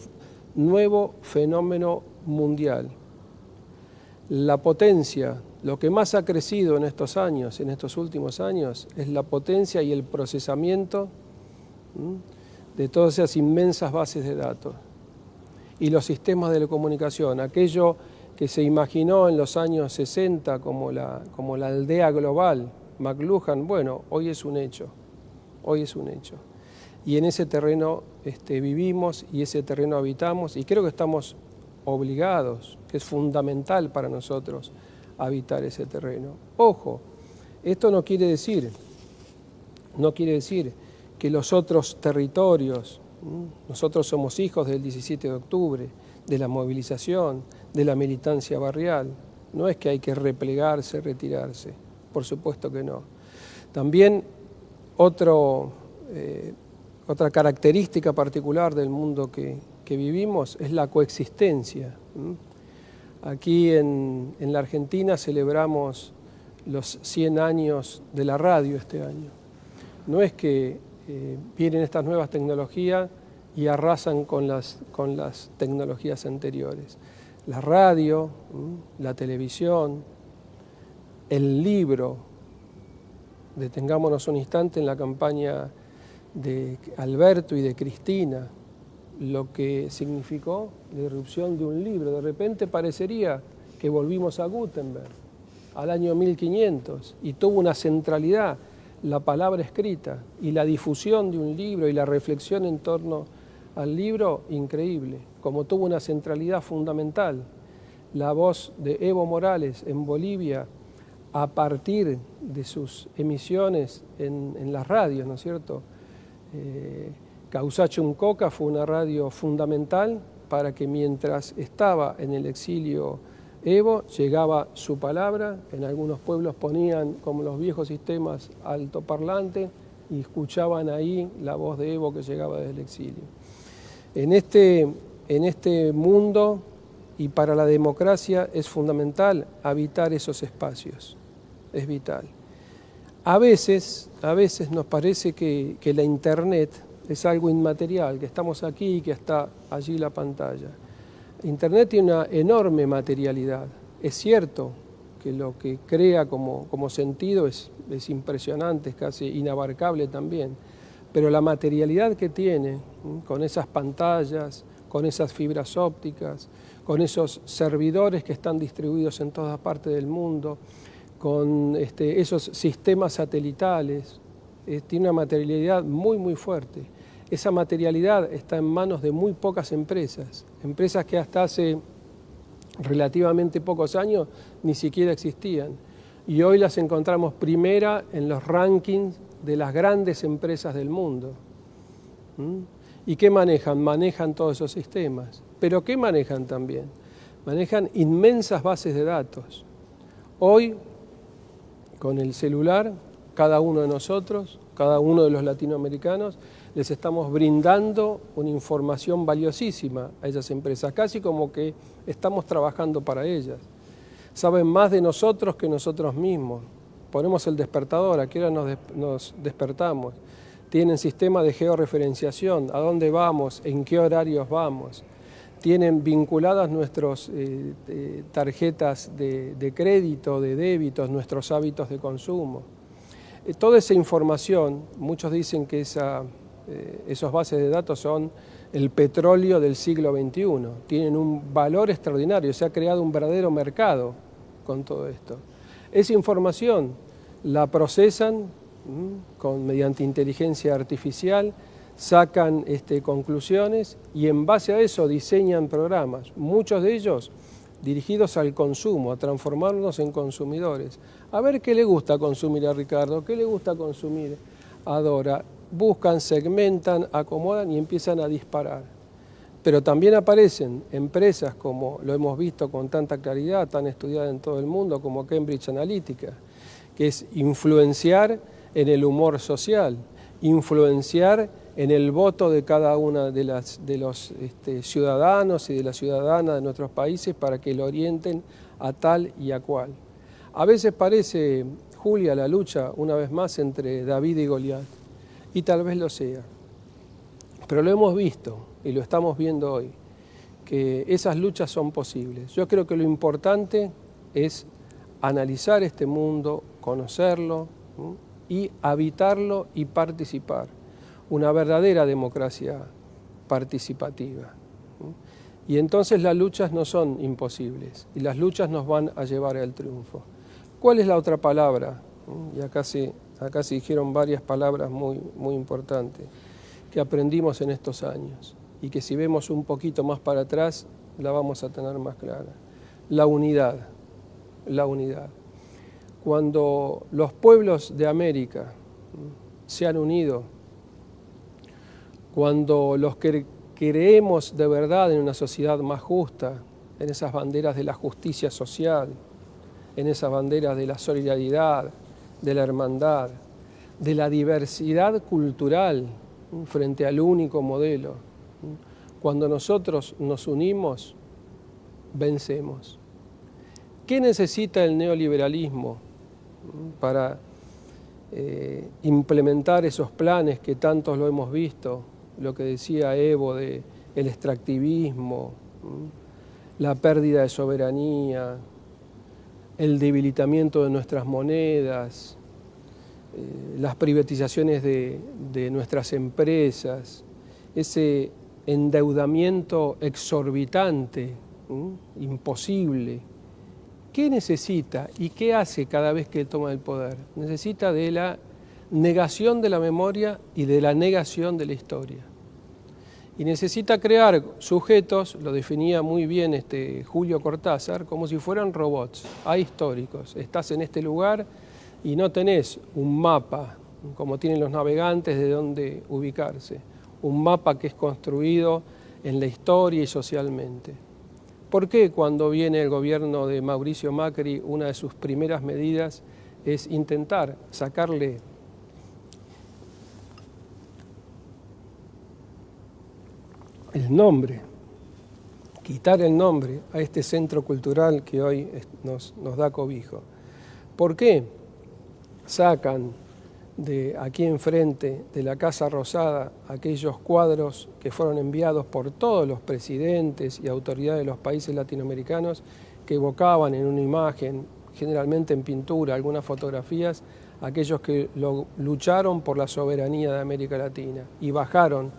nuevo fenómeno mundial. La potencia, lo que más ha crecido en estos años, en estos últimos años, es la potencia y el procesamiento de todas esas inmensas bases de datos. Y los sistemas de comunicación, aquello que se imaginó en los años 60 como la aldea global, McLuhan, bueno, hoy es un hecho. Y en ese terreno vivimos y ese terreno habitamos y creo que estamos obligados, que es fundamental para nosotros habitar ese terreno. Ojo, esto no quiere decir que los otros territorios, nosotros somos hijos del 17 de octubre, de la movilización, de la militancia barrial, no es que hay que replegarse, retirarse, por supuesto que no. También otra característica particular del mundo que vivimos es la coexistencia. Aquí en la Argentina celebramos los 100 años de la radio este año. No es que vienen estas nuevas tecnologías y arrasan con las tecnologías anteriores. La radio, la televisión, el libro, detengámonos un instante en la campaña de Alberto y de Cristina, lo que significó la irrupción de un libro. De repente parecería que volvimos a Gutenberg, al año 1500, y tuvo una centralidad la palabra escrita y la difusión de un libro y la reflexión en torno al libro, increíble, como tuvo una centralidad fundamental la voz de Evo Morales en Bolivia a partir de sus emisiones en las radios, ¿no es cierto? Causachum Coca fue una radio fundamental para que mientras estaba en el exilio Evo, llegaba su palabra, en algunos pueblos ponían, como los viejos sistemas, altoparlante y escuchaban ahí la voz de Evo que llegaba desde el exilio. En este mundo y para la democracia es fundamental habitar esos espacios, es vital. A veces nos parece que la Internet es algo inmaterial, que estamos aquí y que está allí la pantalla. Internet tiene una enorme materialidad. Es cierto que lo que crea como sentido es impresionante, es casi inabarcable también, pero la materialidad que tiene, con esas pantallas, con esas fibras ópticas, con esos servidores que están distribuidos en todas partes del mundo, con esos sistemas satelitales, tiene una materialidad muy, muy fuerte. Esa materialidad está en manos de muy pocas empresas, empresas que hasta hace relativamente pocos años ni siquiera existían. Y hoy las encontramos primera en los rankings de las grandes empresas del mundo. ¿Y qué manejan? Manejan todos esos sistemas. ¿Pero qué manejan también? Manejan inmensas bases de datos. Hoy, con el celular, cada uno de nosotros, cada uno de los latinoamericanos, les estamos brindando una información valiosísima a esas empresas, casi como que estamos trabajando para ellas. Saben más de nosotros que nosotros mismos. Ponemos el despertador, a qué hora nos despertamos. Tienen sistema de georreferenciación, a dónde vamos, en qué horarios vamos. Tienen vinculadas nuestras tarjetas de crédito, de débitos, nuestros hábitos de consumo. Toda esa información, muchos dicen que esos bases de datos son el petróleo del siglo XXI. Tienen un valor extraordinario, se ha creado un verdadero mercado con todo esto. Esa información la procesan mediante inteligencia artificial, sacan conclusiones y en base a eso diseñan programas, muchos de ellos dirigidos al consumo, a transformarnos en consumidores. A ver qué le gusta consumir a Ricardo, qué le gusta consumir a Dora. Buscan, segmentan, acomodan y empiezan a disparar. Pero también aparecen empresas como lo hemos visto con tanta claridad, tan estudiada en todo el mundo, como Cambridge Analytica, que es influenciar en el humor social, influenciar en el voto de cada una de los ciudadanos y de las ciudadanas de nuestros países para que lo orienten a tal y a cual. A veces parece, Julia, la lucha una vez más entre David y Goliat, y tal vez lo sea, pero lo hemos visto y lo estamos viendo hoy, que esas luchas son posibles. Yo creo que lo importante es analizar este mundo, conocerlo y habitarlo y participar. Una verdadera democracia participativa. Y entonces las luchas no son imposibles y las luchas nos van a llevar al triunfo. ¿Cuál es la otra palabra? Y acá se dijeron varias palabras muy importantes que aprendimos en estos años y que si vemos un poquito más para atrás la vamos a tener más clara. La unidad, la unidad. Cuando los pueblos de América se han unido, cuando los que creemos de verdad en una sociedad más justa, en esas banderas de la justicia social, en esas banderas de la solidaridad, de la hermandad, de la diversidad cultural frente al único modelo, cuando nosotros nos unimos, vencemos. ¿Qué necesita el neoliberalismo para implementar esos planes que tantos lo hemos visto? Lo que decía Evo de el extractivismo, la pérdida de soberanía, el debilitamiento de nuestras monedas, las privatizaciones de nuestras empresas, ese endeudamiento exorbitante, imposible. ¿Qué necesita y qué hace cada vez que toma el poder? Necesita de la negación de la memoria y de la negación de la historia. Y necesita crear sujetos, lo definía muy bien Julio Cortázar, como si fueran robots, ahistóricos. Estás en este lugar y no tenés un mapa, como tienen los navegantes, de dónde ubicarse. Un mapa que es construido en la historia y socialmente. ¿Por qué cuando viene el gobierno de Mauricio Macri, una de sus primeras medidas es intentar sacarle el nombre, quitar el nombre a este centro cultural que hoy nos da cobijo? ¿Por qué sacan de aquí enfrente de la Casa Rosada aquellos cuadros que fueron enviados por todos los presidentes y autoridades de los países latinoamericanos que evocaban en una imagen, generalmente en pintura, algunas fotografías, aquellos que lucharon por la soberanía de América Latina y bajaron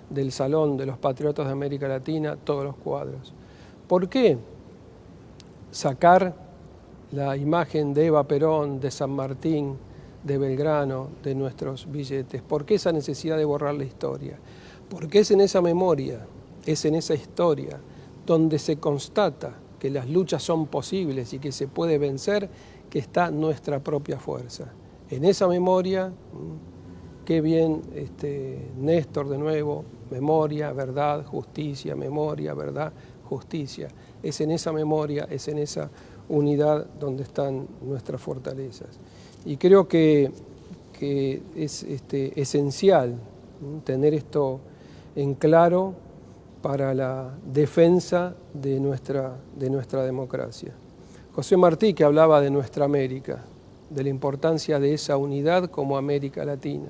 del Salón de los Patriotas de América Latina todos los cuadros? ¿Por qué sacar la imagen de Eva Perón, de San Martín, de Belgrano, de nuestros billetes? ¿Por qué esa necesidad de borrar la historia? Porque es en esa memoria, es en esa historia donde se constata que las luchas son posibles y que se puede vencer, que está nuestra propia fuerza. En esa memoria, qué bien Néstor de nuevo, memoria, verdad, justicia, memoria, verdad, justicia. Es en esa memoria, es en esa unidad donde están nuestras fortalezas. Y creo que es esencial tener esto en claro para la defensa de nuestra democracia. José Martí, que hablaba de nuestra América, de la importancia de esa unidad como América Latina,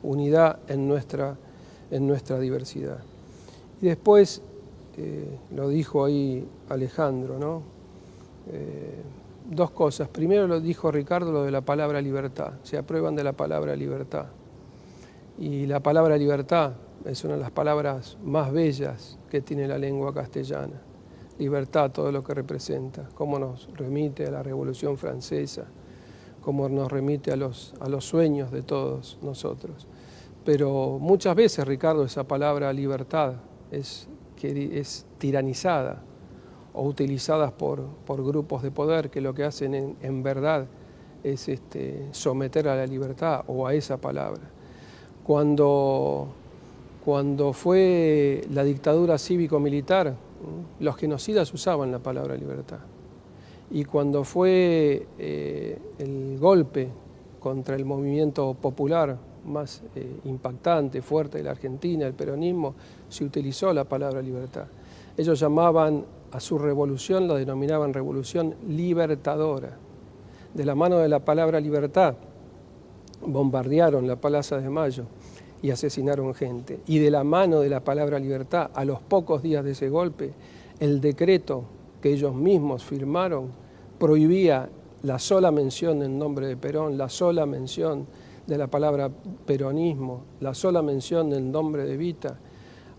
unidad en nuestra diversidad. Y después, lo dijo ahí Alejandro, ¿no? Dos cosas. Primero lo dijo Ricardo, lo de la palabra libertad. Se aprueban de la palabra libertad. Y la palabra libertad es una de las palabras más bellas que tiene la lengua castellana. Libertad, todo lo que representa, cómo nos remite a la Revolución Francesa, cómo nos remite a los sueños de todos nosotros. Pero muchas veces, Ricardo, esa palabra libertad es tiranizada o utilizada por grupos de poder que lo que hacen en verdad es someter a la libertad o a esa palabra. Cuando fue la dictadura cívico-militar, los genocidas usaban la palabra libertad. Y cuando fue el golpe contra el movimiento popular más impactante, fuerte de la Argentina, el peronismo, se utilizó la palabra libertad. Ellos llamaban a su revolución, la denominaban revolución libertadora. De la mano de la palabra libertad, bombardearon la Plaza de Mayo y asesinaron gente. Y de la mano de la palabra libertad, a los pocos días de ese golpe, el decreto que ellos mismos firmaron prohibía la sola mención en nombre de Perón, la sola mención de la palabra peronismo, la sola mención del nombre de Evita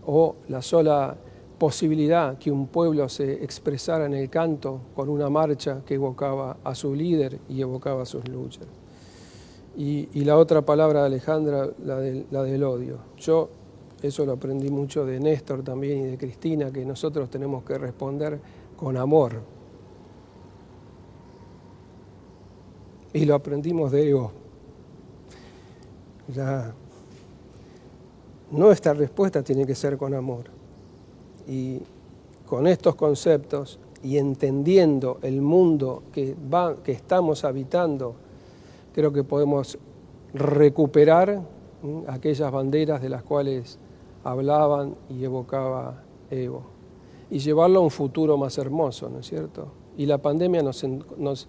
o la sola posibilidad que un pueblo se expresara en el canto con una marcha que evocaba a su líder y evocaba sus luchas. Y la otra palabra de Alejandra, la del odio. Yo eso lo aprendí mucho de Néstor también y de Cristina, que nosotros tenemos que responder con amor. Y lo aprendimos de Evo. Ya, nuestra respuesta tiene que ser con amor. Y con estos conceptos y entendiendo el mundo que estamos habitando, creo que podemos recuperar aquellas banderas de las cuales hablaban y evocaba Evo y llevarlo a un futuro más hermoso, ¿no es cierto? Y la pandemia nos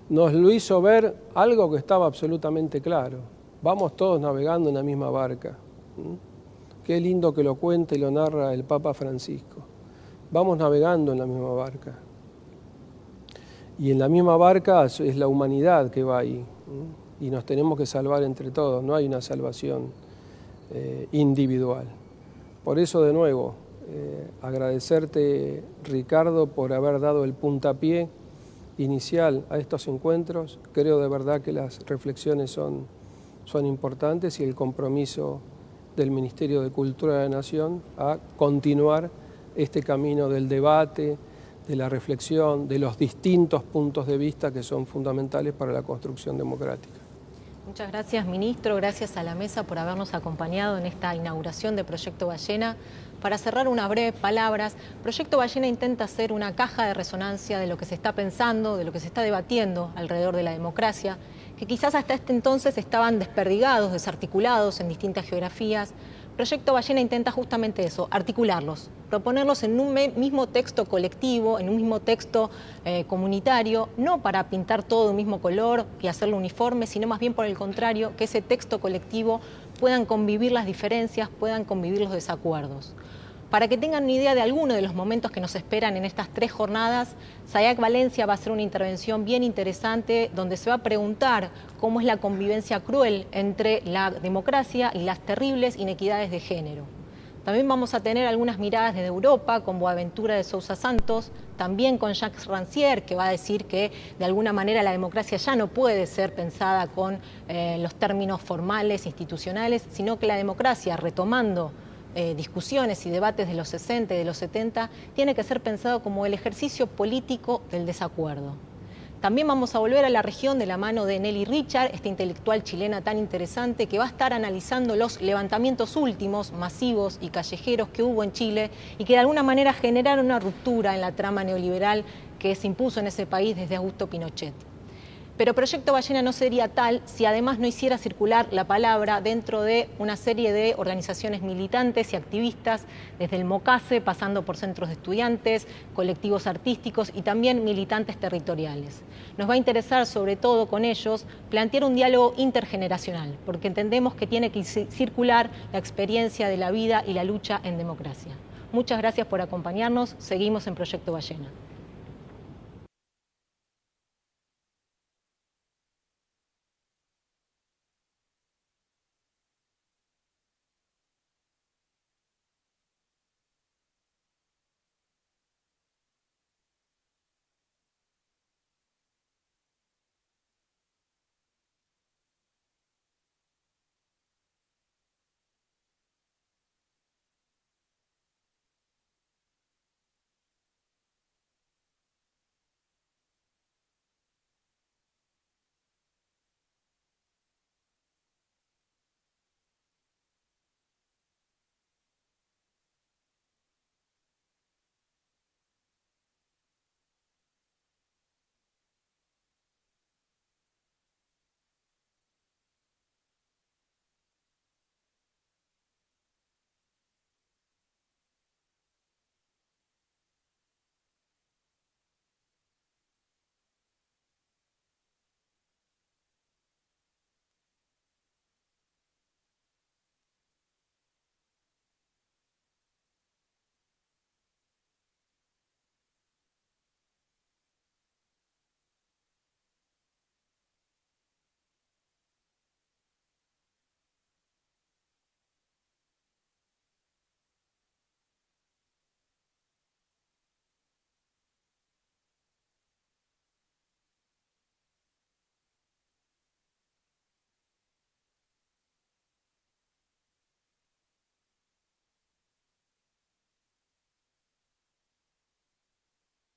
lo hizo ver algo que estaba absolutamente claro. Vamos todos navegando en la misma barca. Qué lindo que lo cuenta y lo narra el Papa Francisco. Vamos navegando en la misma barca. Y en la misma barca es la humanidad que va ahí. Y nos tenemos que salvar entre todos. No hay una salvación individual. Por eso, de nuevo, agradecerte, Ricardo, por haber dado el puntapié inicial a estos encuentros. Creo de verdad que las reflexiones son importantes y el compromiso del Ministerio de Cultura de la Nación a continuar este camino del debate, de la reflexión, de los distintos puntos de vista que son fundamentales para la construcción democrática. Muchas gracias, ministro. Gracias a la mesa por habernos acompañado en esta inauguración de Proyecto Ballena. Para cerrar, unas breves palabras. Proyecto Ballena intenta ser una caja de resonancia de lo que se está pensando, de lo que se está debatiendo alrededor de la democracia, que quizás hasta este entonces estaban desperdigados, desarticulados en distintas geografías. Proyecto Ballena intenta justamente eso, articularlos, proponerlos en un mismo texto colectivo, en un mismo texto comunitario, no para pintar todo de un mismo color y hacerlo uniforme, sino más bien por el contrario, que ese texto colectivo puedan convivir las diferencias, puedan convivir los desacuerdos. Para que tengan una idea de alguno de los momentos que nos esperan en estas 3 jornadas, Sayac Valencia va a hacer una intervención bien interesante donde se va a preguntar cómo es la convivencia cruel entre la democracia y las terribles inequidades de género. También vamos a tener algunas miradas desde Europa, con Boaventura de Sousa Santos, también con Jacques Rancière, que va a decir que de alguna manera la democracia ya no puede ser pensada con los términos formales, institucionales, sino que la democracia, retomando discusiones y debates de los 60 y de los 70, tiene que ser pensado como el ejercicio político del desacuerdo. También vamos a volver a la región de la mano de Nelly Richard, esta intelectual chilena tan interesante que va a estar analizando los levantamientos últimos, masivos y callejeros que hubo en Chile y que de alguna manera generaron una ruptura en la trama neoliberal que se impuso en ese país desde Augusto Pinochet. Pero Proyecto Ballena no sería tal si además no hiciera circular la palabra dentro de una serie de organizaciones militantes y activistas, desde el MOCASE, pasando por centros de estudiantes, colectivos artísticos y también militantes territoriales. Nos va a interesar, sobre todo con ellos, plantear un diálogo intergeneracional, porque entendemos que tiene que circular la experiencia de la vida y la lucha en democracia. Muchas gracias por acompañarnos. Seguimos en Proyecto Ballena.